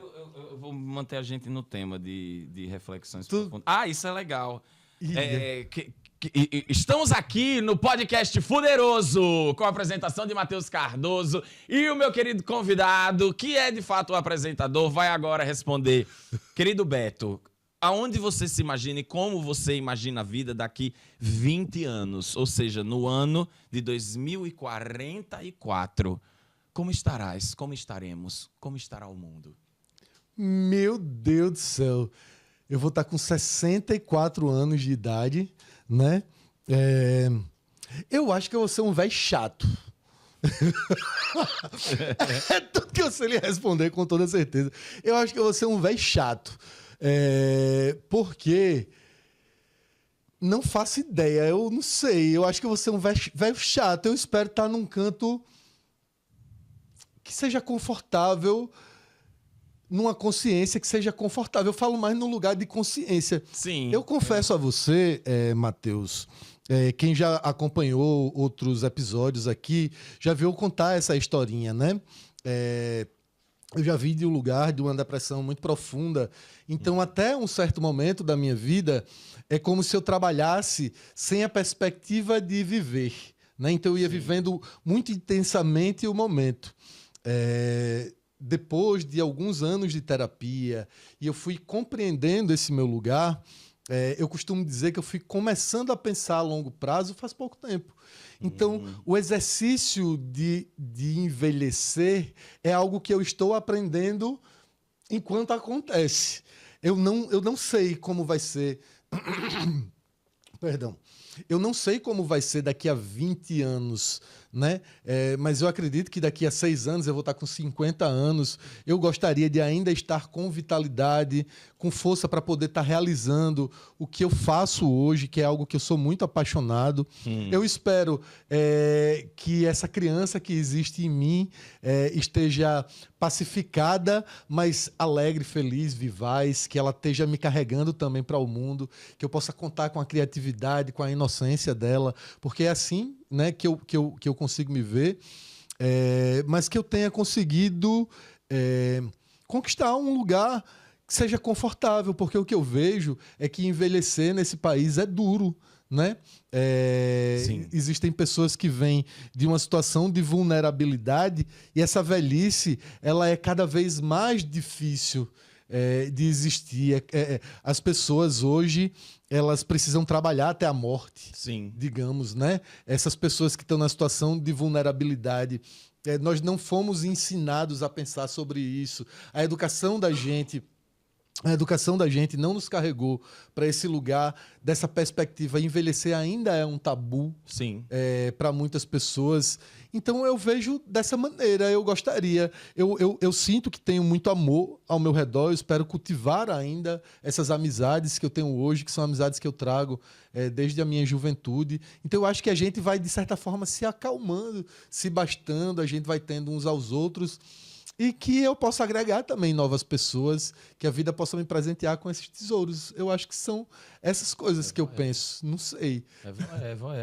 Eu vou manter a gente no tema de reflexões Tu- profundas. Ah, isso é legal. Ih, Estamos aqui no podcast Fuderoso, com a apresentação de Matheus Cardoso e o meu querido convidado, que é de fato o apresentador, vai agora responder. Querido Beto, aonde você se imagina e como você imagina a vida daqui 20 anos, ou seja, no ano de 2044, como estarás, como estaremos, como estará o mundo? Meu Deus do céu. Eu vou estar com 64 anos de idade, né? Eu acho que eu vou ser um velho chato. É tudo que eu sei lhe responder com toda certeza. Eu acho que eu vou ser um velho chato. Porque não faço ideia, eu não sei. Eu acho que eu vou ser um velho chato. Eu espero estar num canto que seja confortável, numa consciência que seja confortável. Eu falo mais no lugar de consciência. Sim. Eu confesso a você, Matheus, quem já acompanhou outros episódios aqui, já viu eu contar essa historinha, né? Eu já vim de um lugar de uma depressão muito profunda. Então, até um certo momento da minha vida, é como se eu trabalhasse sem a perspectiva de viver, né? Então, eu ia vivendo muito intensamente o momento. Depois de alguns anos de terapia, e eu fui compreendendo esse meu lugar, eu costumo dizer que eu fui começando a pensar a longo prazo faz pouco tempo. Então, o exercício de envelhecer é algo que eu estou aprendendo enquanto acontece. Eu não sei como vai ser... Perdão. Eu não sei como vai ser daqui a 20 anos, né? Mas eu acredito que daqui a 6 anos eu vou estar com 50 anos. Eu gostaria de ainda estar com vitalidade, com força para poder estar realizando o que eu faço hoje, que é algo que eu sou muito apaixonado. Eu espero que essa criança que existe em mim esteja pacificada, mas alegre, feliz, vivaz, que ela esteja me carregando também para o mundo, que eu possa contar com a criatividade, com a inocência dela, porque é assim, né, que eu consigo me ver, mas que eu tenha conseguido conquistar um lugar que seja confortável, porque o que eu vejo é que envelhecer nesse país é duro, né? Existem pessoas que vêm de uma situação de vulnerabilidade e essa velhice ela é cada vez mais difícil de existir. As pessoas hoje elas precisam trabalhar até a morte, Sim. digamos, né? Essas pessoas que estão na situação de vulnerabilidade, nós não fomos ensinados a pensar sobre isso. A educação da gente a educação da gente não nos carregou para esse lugar dessa perspectiva. Envelhecer ainda é um tabu Sim. para muitas pessoas. Então eu vejo dessa maneira. Eu gostaria. Eu sinto que tenho muito amor ao meu redor. Eu espero cultivar ainda essas amizades que eu tenho hoje, que são amizades que eu trago desde a minha juventude. Então eu acho que a gente vai, de certa forma, se acalmando, se bastando, a gente vai tendo uns aos outros. E que eu possa agregar também novas pessoas, que a vida possa me presentear com esses tesouros. Eu acho que são essas coisas que eu penso. Não sei.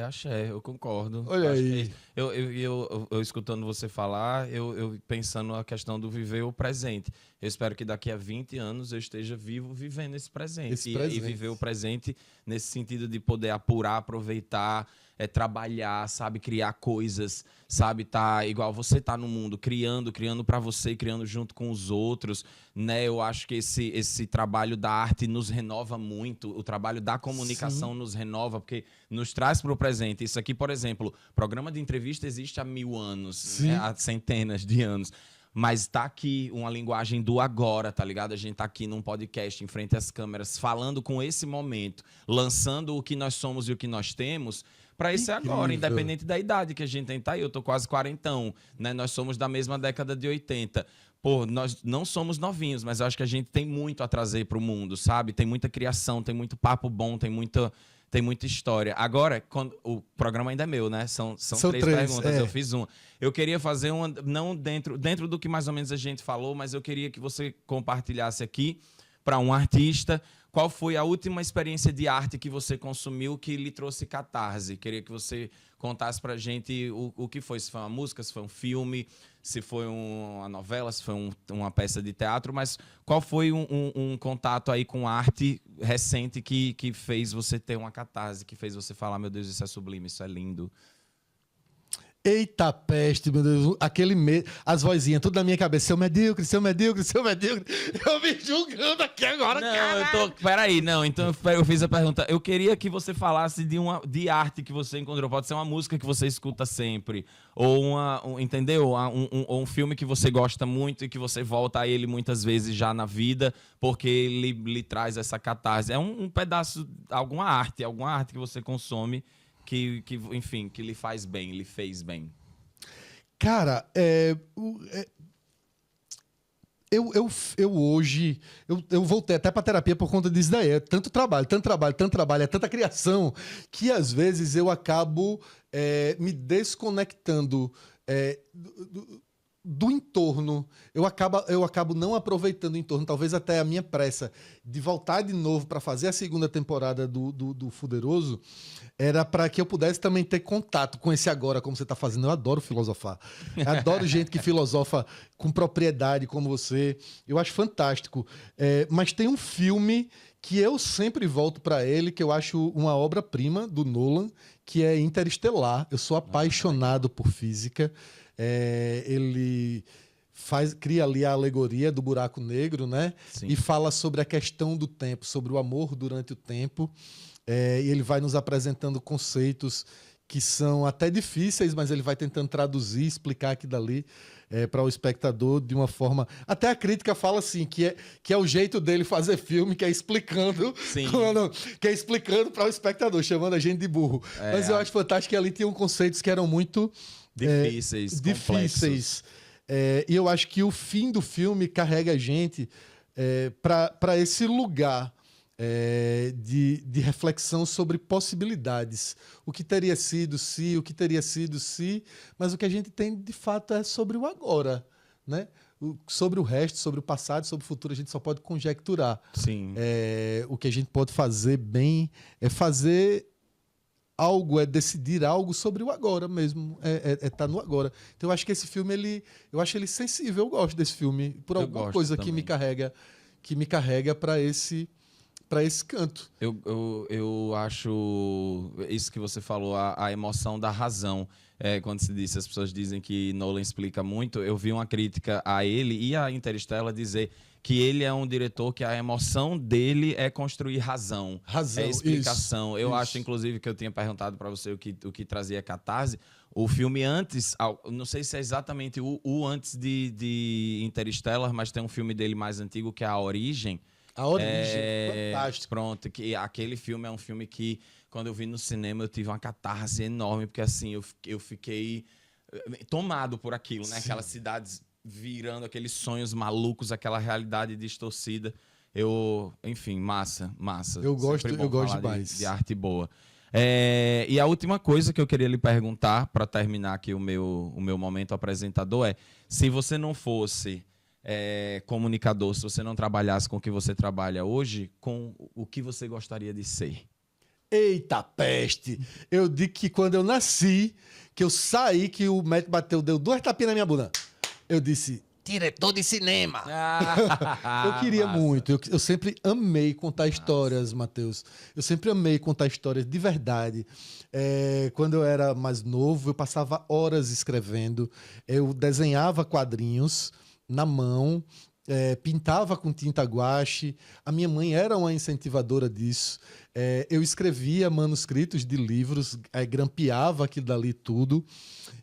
Axé, eu concordo. Olha Acho aí. que eu escutando você falar, eu pensando na questão do viver o presente. Eu espero que daqui a 20 anos eu esteja vivo vivendo esse presente. E viver o presente nesse sentido de poder apurar, aproveitar, trabalhar, sabe, criar coisas, sabe, tá igual você tá no mundo, criando para você, criando junto com os outros, né? Eu acho que esse trabalho da arte nos renova muito, o trabalho da comunicação nos renova, porque nos traz para o presente. Isso aqui, por exemplo, programa de entrevista existe há 1000 anos, né? Há centenas de anos. Mas tá aqui uma linguagem do agora, tá ligado? A gente tá aqui num podcast, em frente às câmeras, falando com esse momento, lançando o que nós somos e o que nós temos, para esse agora, independente da idade que a gente tem. Tá aí, eu tô quase quarentão, né? Nós somos da mesma década de 80. Pô, nós não somos novinhos, mas eu acho que a gente tem muito a trazer pro mundo, sabe? Tem muita criação, tem muito papo bom, tem muita história. Agora, o programa ainda é meu, né? São três perguntas, eu fiz uma. Eu queria fazer uma, não dentro do que mais ou menos a gente falou, mas eu queria que você compartilhasse aqui para um artista. Qual foi a última experiência de arte que você consumiu que lhe trouxe catarse? Queria que você contasse pra gente o que foi. Se foi uma música, se foi um filme, se foi uma novela, se foi uma peça de teatro, mas qual foi um contato aí com arte recente que fez você ter uma catarse, que fez você falar, meu Deus, isso é sublime, isso é lindo? Eita peste, meu Deus. As vozinhas, tudo na minha cabeça. Seu medíocre, seu medíocre, seu medíocre. Eu me julgando aqui agora, não, peraí, não. Então eu fiz a pergunta. Eu queria que você falasse de arte que você encontrou. Pode ser uma música que você escuta sempre. Ou entendeu? Ou um filme que você gosta muito e que você volta a ele muitas vezes já na vida, porque ele lhe traz essa catarse. É um pedaço, alguma arte que você consome enfim, que lhe faz bem, lhe fez bem. Cara, eu hoje, eu voltei até para terapia por conta disso daí. É tanto trabalho, é tanta criação, que às vezes eu acabo me desconectando do entorno. Eu acabo não aproveitando o entorno. Talvez até a minha pressa de voltar de novo para fazer a segunda temporada do Fuderoso era para que eu pudesse também ter contato com esse agora, como você está fazendo. Eu adoro filosofar. Eu adoro gente que filosofa com propriedade como você. Eu acho fantástico. Mas tem um filme que eu sempre volto para ele, que eu acho uma obra-prima do Nolan, que é Interestelar. Eu sou apaixonado por física. Ele cria ali a alegoria do buraco negro, né? Sim. E fala sobre a questão do tempo, sobre o amor durante o tempo. E ele vai nos apresentando conceitos que são até difíceis, mas ele vai tentando traduzir, explicar aqui dali para o espectador de uma forma... Até a crítica fala assim, que é o jeito dele fazer filme, que é explicando... Sim. Que é explicando para o espectador, chamando a gente de burro. Mas eu acho fantástico que ali tinham conceitos que eram muito... difíceis. E eu acho que o fim do filme carrega a gente para esse lugar de reflexão sobre possibilidades. O que teria sido se, o que teria sido se, mas o que a gente tem de fato é sobre o agora, né? Sobre o resto, sobre o passado, sobre o futuro, a gente só pode conjecturar. Sim. O que a gente pode fazer bem é fazer algo, é decidir algo sobre o agora mesmo, tá no agora. Então eu acho que esse filme, eu acho ele sensível, eu gosto desse filme, por alguma coisa também. que me carrega para esse canto. Eu acho isso que você falou, a emoção da razão. Quando se disse, as pessoas dizem que Nolan explica muito. Eu vi uma crítica a ele e a Interstellar dizer que ele é um diretor que a emoção dele é construir razão. É explicação. Isso, eu isso. acho, inclusive, que eu tinha perguntado para você o que trazia catarse. O filme antes, não sei se é exatamente o antes de Interstellar, mas tem um filme dele mais antigo que é A Origem, A Origem, fantástico. Pronto, que aquele filme é um filme que, quando eu vi no cinema, eu tive uma catarse enorme, porque assim, eu fiquei tomado por aquilo, né? Sim. Aquelas cidades virando, aqueles sonhos malucos, aquela realidade distorcida. Enfim, massa. Eu gosto Sempre bom falar demais. de arte boa. E a última coisa que eu queria lhe perguntar, para terminar aqui o meu momento apresentador, é: se você não fosse comunicador, se você não trabalhasse com o que você trabalha hoje, com o que você gostaria de ser? Eita peste! Eu digo que quando eu nasci, que eu saí, que o médico deu 2 tapinhas na minha bunda. Eu disse, diretor de cinema. Eu queria Massa. muito. Eu sempre amei contar histórias, Matheus. Eu sempre amei contar histórias de verdade. Quando eu era mais novo, eu passava horas escrevendo. Eu desenhava quadrinhos na mão, pintava com tinta guache. A minha mãe era uma incentivadora disso. Eu escrevia manuscritos de livros, grampeava aquilo dali tudo.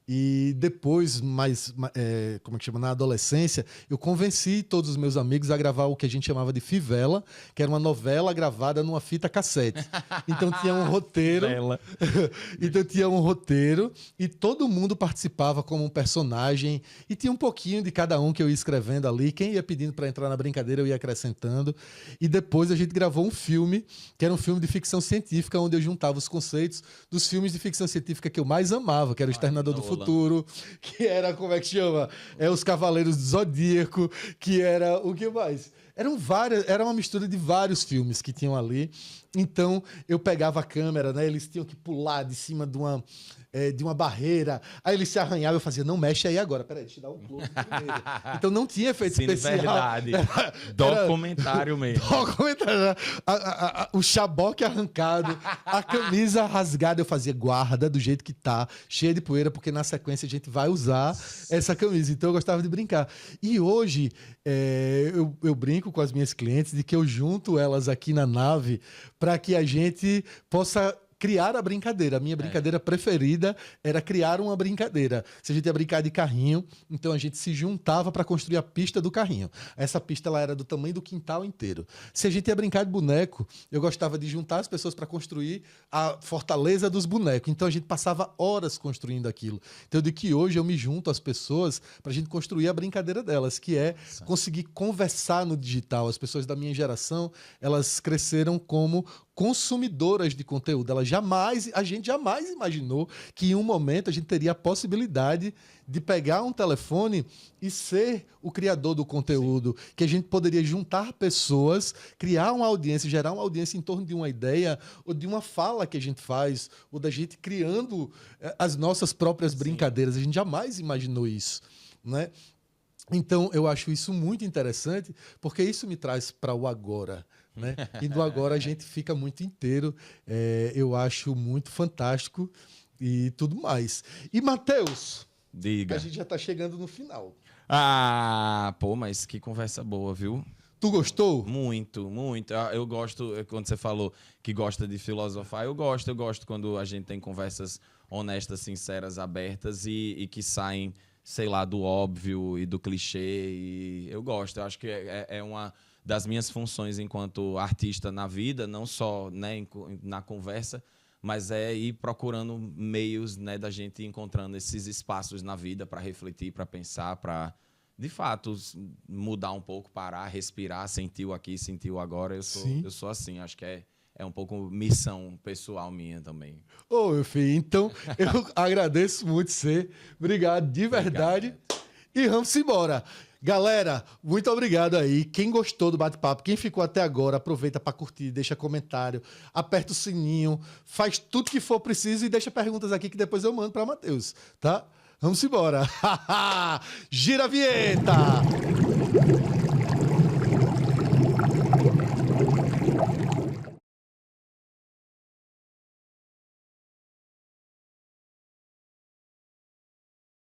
E depois, como é que chama? Na adolescência, eu convenci todos os meus amigos a gravar o que a gente chamava de fivela, que era uma novela gravada numa fita cassete. Então tinha um roteiro. Então tinha um roteiro e todo mundo participava como um personagem e tinha um pouquinho de cada um que eu ia escrevendo ali. Quem ia pedindo para entrar na brincadeira, eu ia acrescentando. E depois a gente gravou um filme, que era um filme de ficção científica, onde eu juntava os conceitos dos filmes de ficção científica que eu mais amava, que era o Exterminador do Futuro, que era, como é que chama? Os Cavaleiros do Zodíaco, que era o que mais? Era uma mistura de vários filmes que tinham ali. Então, eu pegava a câmera, né? Eles tinham que pular de cima de uma barreira. Aí eles se arranhavam, eu fazia, não mexe aí agora. Peraí, deixa eu dar um close primeiro. Então, não tinha efeito especial. Verdade. Documentário mesmo. Documentário. O chaboque arrancado, a camisa rasgada, eu fazia guarda do jeito que tá, cheia de poeira, porque na sequência a gente vai usar essa camisa. Então, eu gostava de brincar. E hoje, eu brinco com as minhas clientes de que eu junto elas aqui na nave para que a gente possa criar a brincadeira. A minha brincadeira preferida era criar uma brincadeira. Se a gente ia brincar de carrinho, então a gente se juntava para construir a pista do carrinho. Essa pista ela era do tamanho do quintal inteiro. Se a gente ia brincar de boneco, eu gostava de juntar as pessoas para construir a fortaleza dos bonecos. Então a gente passava horas construindo aquilo. Então eu digo que hoje eu me junto às pessoas para a gente construir a brincadeira delas, que é conseguir conversar no digital. As pessoas da minha geração, elas cresceram como consumidoras de conteúdo. A gente jamais imaginou que em um momento a gente teria a possibilidade de pegar um telefone e ser o criador do conteúdo, que a gente poderia juntar pessoas, criar uma audiência, gerar uma audiência em torno de uma ideia ou de uma fala que a gente faz, ou da gente criando as nossas próprias brincadeiras. A gente jamais imaginou isso, né? Então, eu acho isso muito interessante, porque isso me traz para o agora, né? E do agora a gente fica muito inteiro. Eu acho muito fantástico e tudo mais. E, Matheus, diga. A gente já está chegando no final. Mas que conversa boa, viu? Tu gostou? Muito, muito. Eu gosto, quando você falou que gosta de filosofar, eu gosto quando a gente tem conversas honestas, sinceras, abertas e que saem, sei lá, do óbvio e do clichê. E eu gosto. Eu acho que é uma das minhas funções enquanto artista na vida, não só, né, na conversa, mas ir procurando meios, né, da gente ir encontrando esses espaços na vida para refletir, para pensar, para, de fato, mudar um pouco, parar, respirar, sentir o aqui, sentir o agora. Eu sou assim, acho que é um pouco missão pessoal minha também. Ô, meu filho, então eu agradeço muito você. Obrigado de verdade. Obrigado. E vamos embora. Galera, muito obrigado aí. Quem gostou do bate-papo, quem ficou até agora, aproveita para curtir, deixa comentário, aperta o sininho, faz tudo que for preciso e deixa perguntas aqui que depois eu mando para Matheus, tá? Vamos embora. Gira a vinheta!